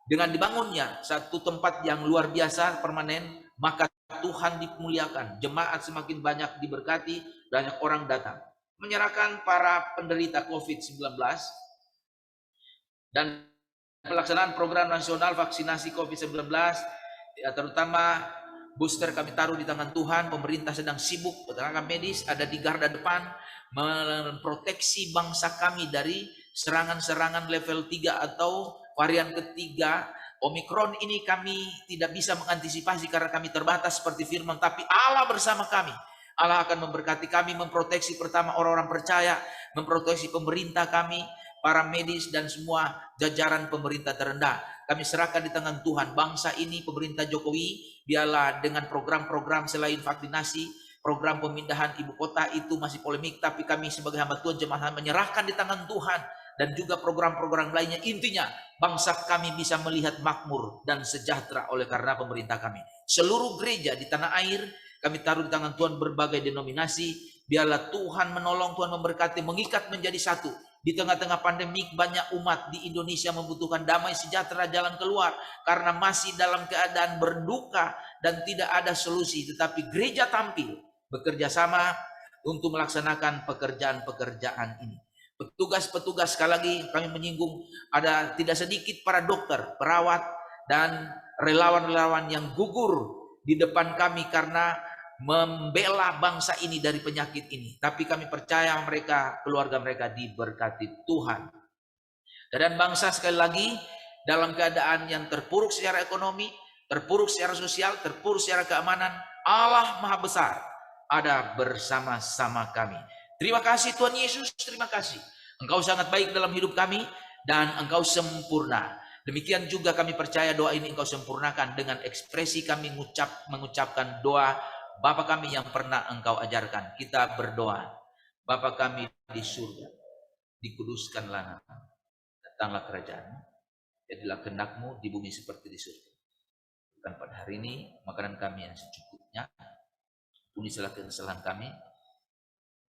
dengan dibangunnya satu tempat yang luar biasa permanen, maka Tuhan dimuliakan, jemaat semakin banyak diberkati, banyak orang datang. Menyerahkan para penderita COVID-19 dan pelaksanaan program nasional vaksinasi COVID-19, terutama booster kami taruh di tangan Tuhan. Pemerintah sedang sibuk, tenaga medis ada di garda depan memproteksi bangsa kami dari serangan-serangan level 3 atau varian ketiga Omikron ini. Kami tidak bisa mengantisipasi karena kami terbatas seperti firman, tapi Allah bersama kami. Allah akan memberkati kami, memproteksi pertama orang-orang percaya, memproteksi pemerintah kami, para medis, dan semua jajaran pemerintah terendah. Kami serahkan di tangan Tuhan bangsa ini, pemerintah Jokowi. Biarlah dengan program-program selain vaksinasi, program pemindahan ibu kota itu masih polemik, tapi kami sebagai hamba Tuhan, jemaat menyerahkan di tangan Tuhan. Dan juga program-program lainnya, intinya bangsa kami bisa melihat makmur dan sejahtera oleh karena pemerintah kami. Seluruh gereja di tanah air kami taruh di tangan Tuhan, berbagai denominasi. Biarlah Tuhan menolong, Tuhan memberkati, mengikat menjadi satu. Di tengah-tengah pandemik, banyak umat di Indonesia membutuhkan damai sejahtera, jalan keluar, karena masih dalam keadaan berduka dan tidak ada solusi. Tetapi gereja tampil bekerja sama untuk melaksanakan pekerjaan-pekerjaan ini. Petugas-petugas, sekali lagi kami menyinggung, ada tidak sedikit para dokter, perawat, dan relawan-relawan yang gugur di depan kami karena membela bangsa ini dari penyakit ini. Tapi kami percaya mereka, keluarga mereka diberkati Tuhan. Dan bangsa sekali lagi dalam keadaan yang terpuruk secara ekonomi, terpuruk secara sosial, terpuruk secara keamanan, Allah Maha Besar ada bersama-sama kami. Terima kasih Tuhan Yesus, terima kasih. Engkau sangat baik dalam hidup kami dan Engkau sempurna. Demikian juga kami percaya doa ini Engkau sempurnakan dengan ekspresi kami mengucapkan doa Bapa kami yang pernah Engkau ajarkan. Kita berdoa. Bapa kami di surga, dikuduskanlah namamu, datanglah kerajaan-Mu, jadilah kehendak-Mu di bumi seperti di surga. Dan pada hari ini makanan kami yang secukupnya, ampunilah kesalahan kami,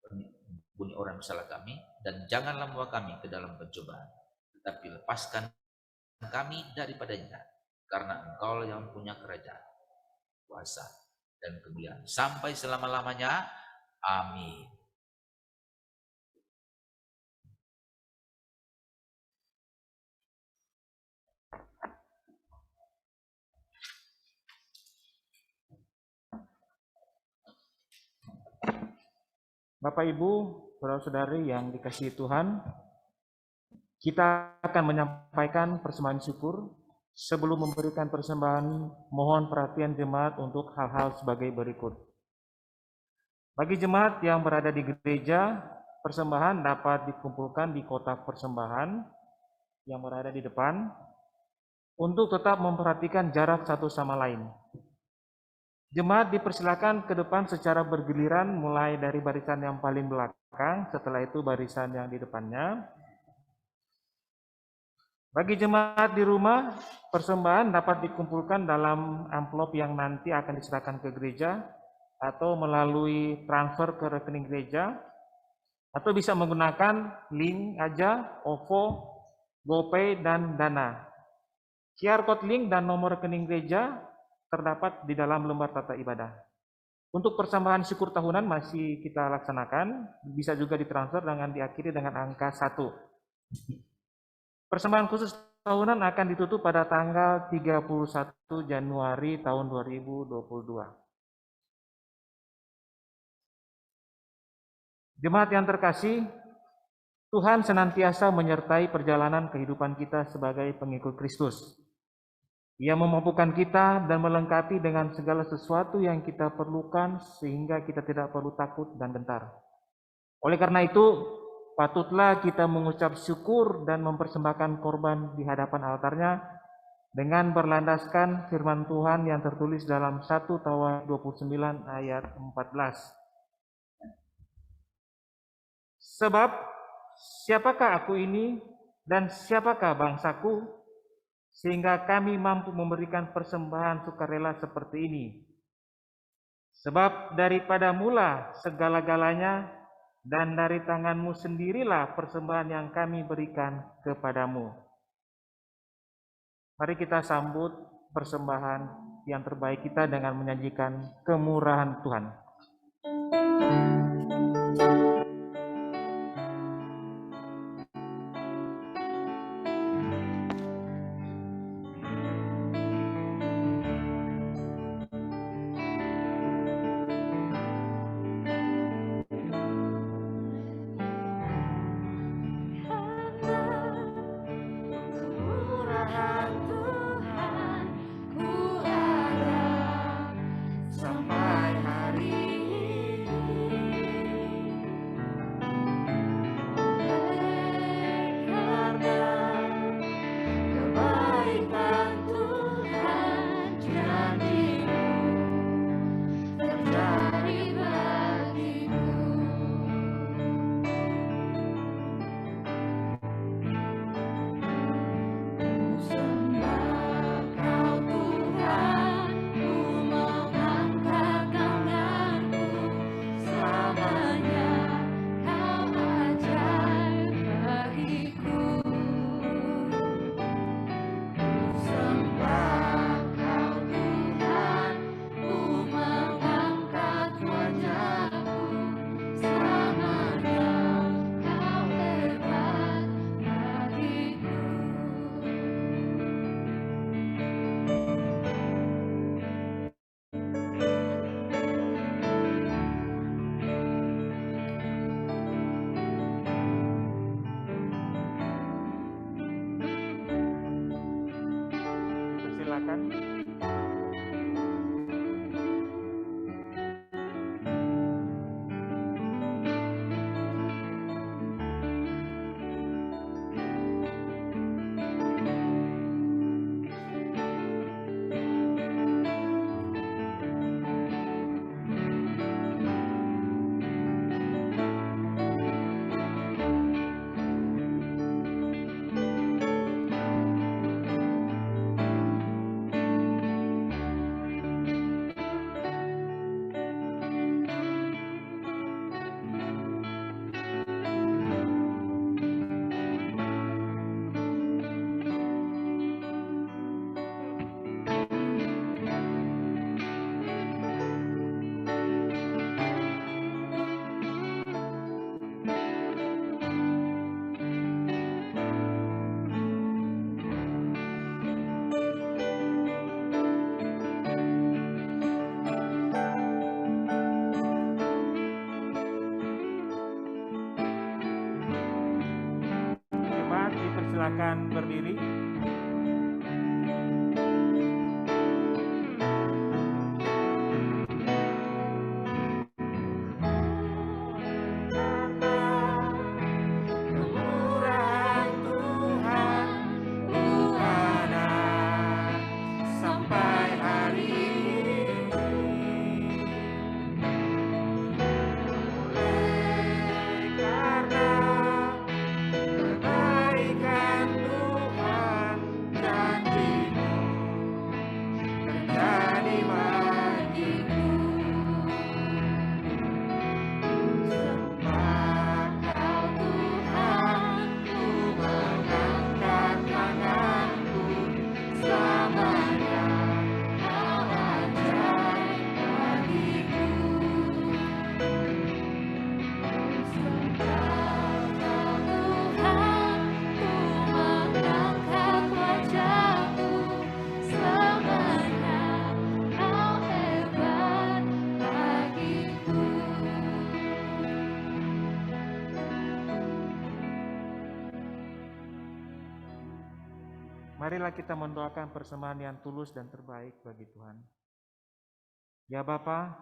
ampuni orang bersalah kami, dan janganlah membawa kami ke dalam pencobaan, tetapi lepaskan kami daripadanya, karena Engkau yang punya kerajaan, kuasa, dan kemuliaan sampai selama-lamanya. Amin. Bapak Ibu, saudara-saudari yang dikasihi Tuhan, kita akan menyampaikan persembahan syukur. Sebelum memberikan persembahan, mohon perhatian jemaat untuk hal-hal sebagai berikut. Bagi jemaat yang berada di gereja, persembahan dapat dikumpulkan di kotak persembahan yang berada di depan untuk tetap memperhatikan jarak satu sama lain. Jemaat dipersilakan ke depan secara bergiliran mulai dari barisan yang paling belakang, setelah itu barisan yang di depannya. Bagi jemaat di rumah, persembahan dapat dikumpulkan dalam amplop yang nanti akan diserahkan ke gereja atau melalui transfer ke rekening gereja, atau bisa menggunakan link aja, OVO, GoPay, dan Dana. QR code link dan nomor rekening gereja terdapat di dalam lembar tata ibadah. Untuk persembahan syukur tahunan masih kita laksanakan, bisa juga ditransfer dengan diakhiri dengan angka 1. Persembahan khusus tahunan akan ditutup pada tanggal 31 Januari tahun 2022. Jemaat yang terkasih, Tuhan senantiasa menyertai perjalanan kehidupan kita sebagai pengikut Kristus. Ia memampukan kita dan melengkapi dengan segala sesuatu yang kita perlukan sehingga kita tidak perlu takut dan gentar. Oleh karena itu, patutlah kita mengucap syukur dan mempersembahkan korban di hadapan altarnya dengan berlandaskan firman Tuhan yang tertulis dalam 1 Tawarikh 29 ayat 14. Sebab siapakah aku ini dan siapakah bangsaku, sehingga kami mampu memberikan persembahan sukarela seperti ini. Sebab daripada mula segala-galanya, dan dari tanganmu sendirilah persembahan yang kami berikan kepadamu. Mari kita sambut persembahan yang terbaik kita dengan menyanyikan kemurahan Tuhan. silakan berdiri. Marilah kita mendoakan persembahan yang tulus dan terbaik bagi Tuhan. Ya Bapa,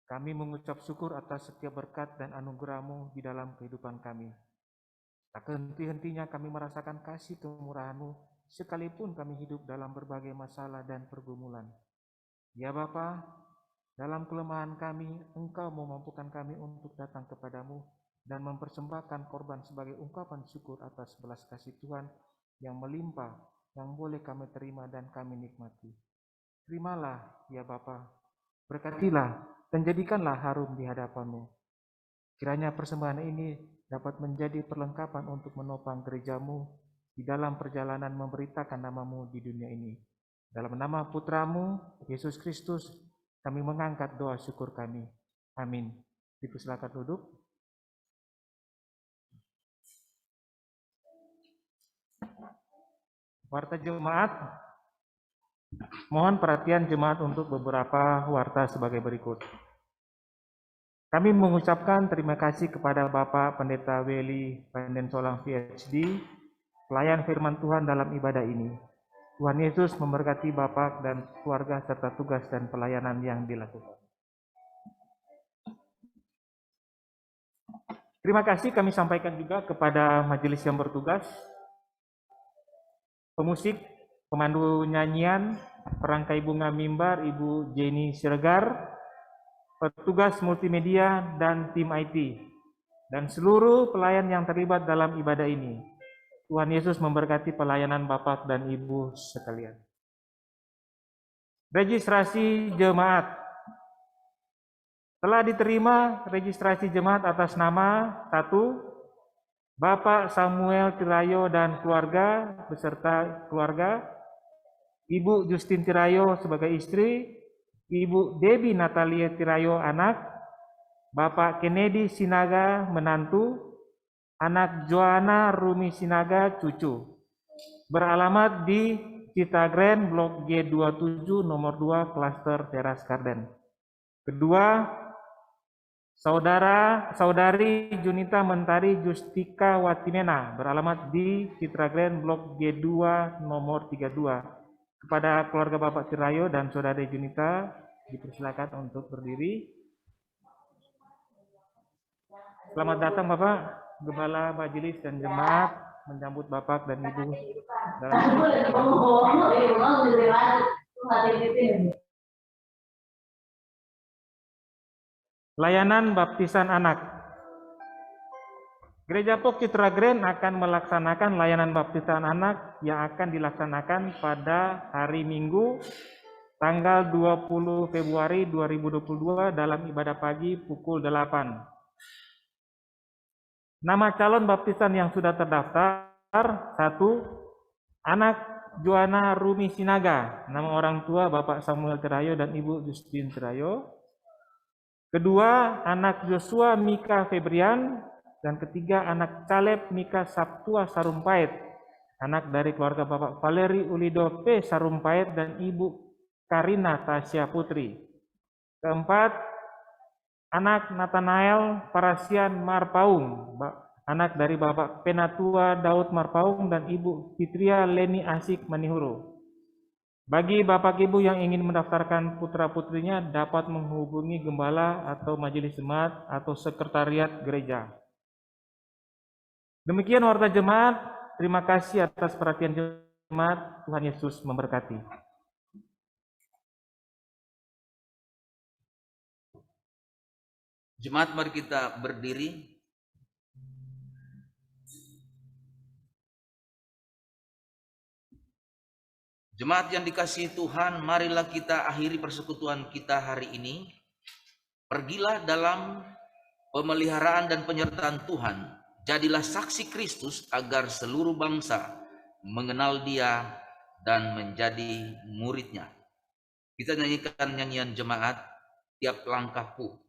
kami mengucap syukur atas setiap berkat dan anugerah-Mu di dalam kehidupan kami. Tak henti-hentinya kami merasakan kasih kemurahan-Mu, sekalipun kami hidup dalam berbagai masalah dan pergumulan. Ya Bapa, dalam kelemahan kami, Engkau memampukan kami untuk datang kepadamu dan mempersembahkan korban sebagai ungkapan syukur atas belas kasih Tuhan yang melimpah, yang boleh kami terima dan kami nikmati. Terimalah, ya Bapa, berkatilah dan jadikanlah harum di hadapan-Mu. Kiranya persembahan ini dapat menjadi perlengkapan untuk menopang gereja-Mu di dalam perjalanan memberitakan nama-Mu di dunia ini. Dalam nama Putra-Mu, Yesus Kristus, kami mengangkat doa syukur kami. Amin. Dipersilakan duduk. Warta jemaat, mohon perhatian jemaat untuk beberapa warta sebagai berikut. Kami mengucapkan terima kasih kepada Bapak Pendeta Weli Pandensolang PhD, pelayan firman Tuhan dalam ibadah ini. Tuhan Yesus memberkati Bapak dan keluarga serta tugas dan pelayanan yang dilakukan. Terima kasih kami sampaikan juga kepada majelis yang bertugas, pemusik, pemandu nyanyian, perangkai bunga mimbar Ibu Jenny Siregar, petugas multimedia dan tim IT, dan seluruh pelayan yang terlibat dalam ibadah ini. Tuhan Yesus memberkati pelayanan Bapak dan Ibu sekalian. Registrasi jemaat. Telah diterima registrasi jemaat atas nama 1. Bapak Samuel Tirayo dan keluarga beserta keluarga, Ibu Justin Tirayo sebagai istri, Ibu Debbie Natalia Tirayo anak, Bapak Kennedy Sinaga menantu, anak Joanna Rumi Sinaga cucu. Beralamat di Cita Grand Blok G27 nomor 2 Klaster Teras Garden. Kedua, Saudari Junita Mentari Justika Watimena beralamat di Citra Grand Blok G2 nomor 32. Kepada keluarga Bapak Tirayo dan Saudari Junita dipersilakan untuk berdiri. Selamat datang Bapak Gembala Majelis dan Jemaat menyambut Bapak dan Ibu dalam layanan baptisan anak. Gereja Pok Citra Grand akan melaksanakan layanan baptisan anak yang akan dilaksanakan pada hari Minggu tanggal 20 Februari 2022 dalam ibadah pagi pukul 8. Nama calon baptisan yang sudah terdaftar: 1. Anak Joanna Rumi Sinaga, nama orang tua Bapak Samuel Tirayo dan Ibu Justin Tirayo. Kedua, anak Joshua Mika Febrian, dan ketiga, anak Caleb Mika Sabtua Sarumpait, anak dari keluarga Bapak Valeri Ulido P. Sarumpait dan Ibu Karina Tasya Putri. Keempat, anak Nathanael Parasian Marpaung, anak dari Bapak Penatua Daud Marpaung dan Ibu Fitria Leni Asik Manihuru. Bagi Bapak Ibu yang ingin mendaftarkan putra-putrinya dapat menghubungi gembala atau majelis jemaat atau sekretariat gereja. Demikian warta jemaat, terima kasih atas perhatian jemaat, Tuhan Yesus memberkati. Jemaat, mari kita berdiri. Jemaat yang dikasihi Tuhan, marilah kita akhiri persekutuan kita hari ini. Pergilah dalam pemeliharaan dan penyertaan Tuhan. Jadilah saksi Kristus agar seluruh bangsa mengenal Dia dan menjadi muridnya. Kita nyanyikan nyanyian jemaat, tiap langkahku.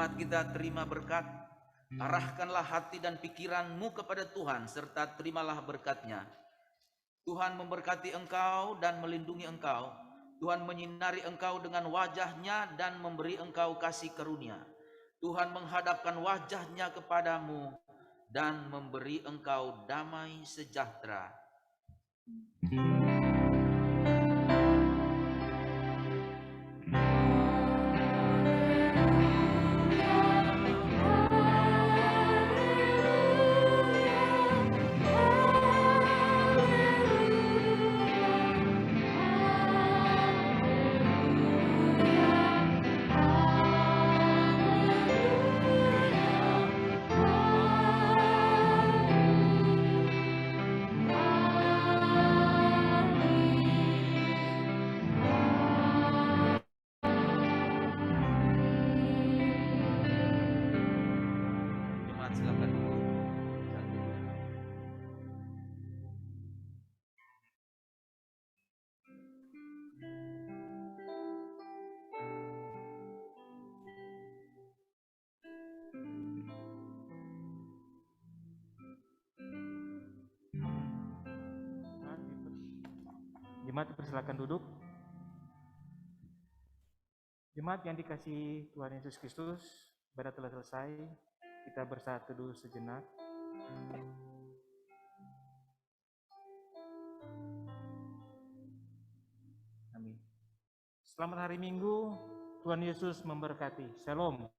Jemaat kita terima berkat, arahkanlah hati dan pikiranmu kepada Tuhan, serta terimalah berkat-Nya. Tuhan memberkati engkau dan melindungi engkau. Tuhan menyinari engkau dengan wajah-Nya dan memberi engkau kasih karunia. Tuhan menghadapkan wajah-Nya kepadamu dan memberi engkau damai sejahtera. Jemaat dipersilakan duduk. Jemaat yang dikasihi Tuhan Yesus Kristus, ibadah telah selesai. Kita bersatu dulu sejenak. Amin. Selamat hari Minggu, Tuhan Yesus memberkati. Shalom.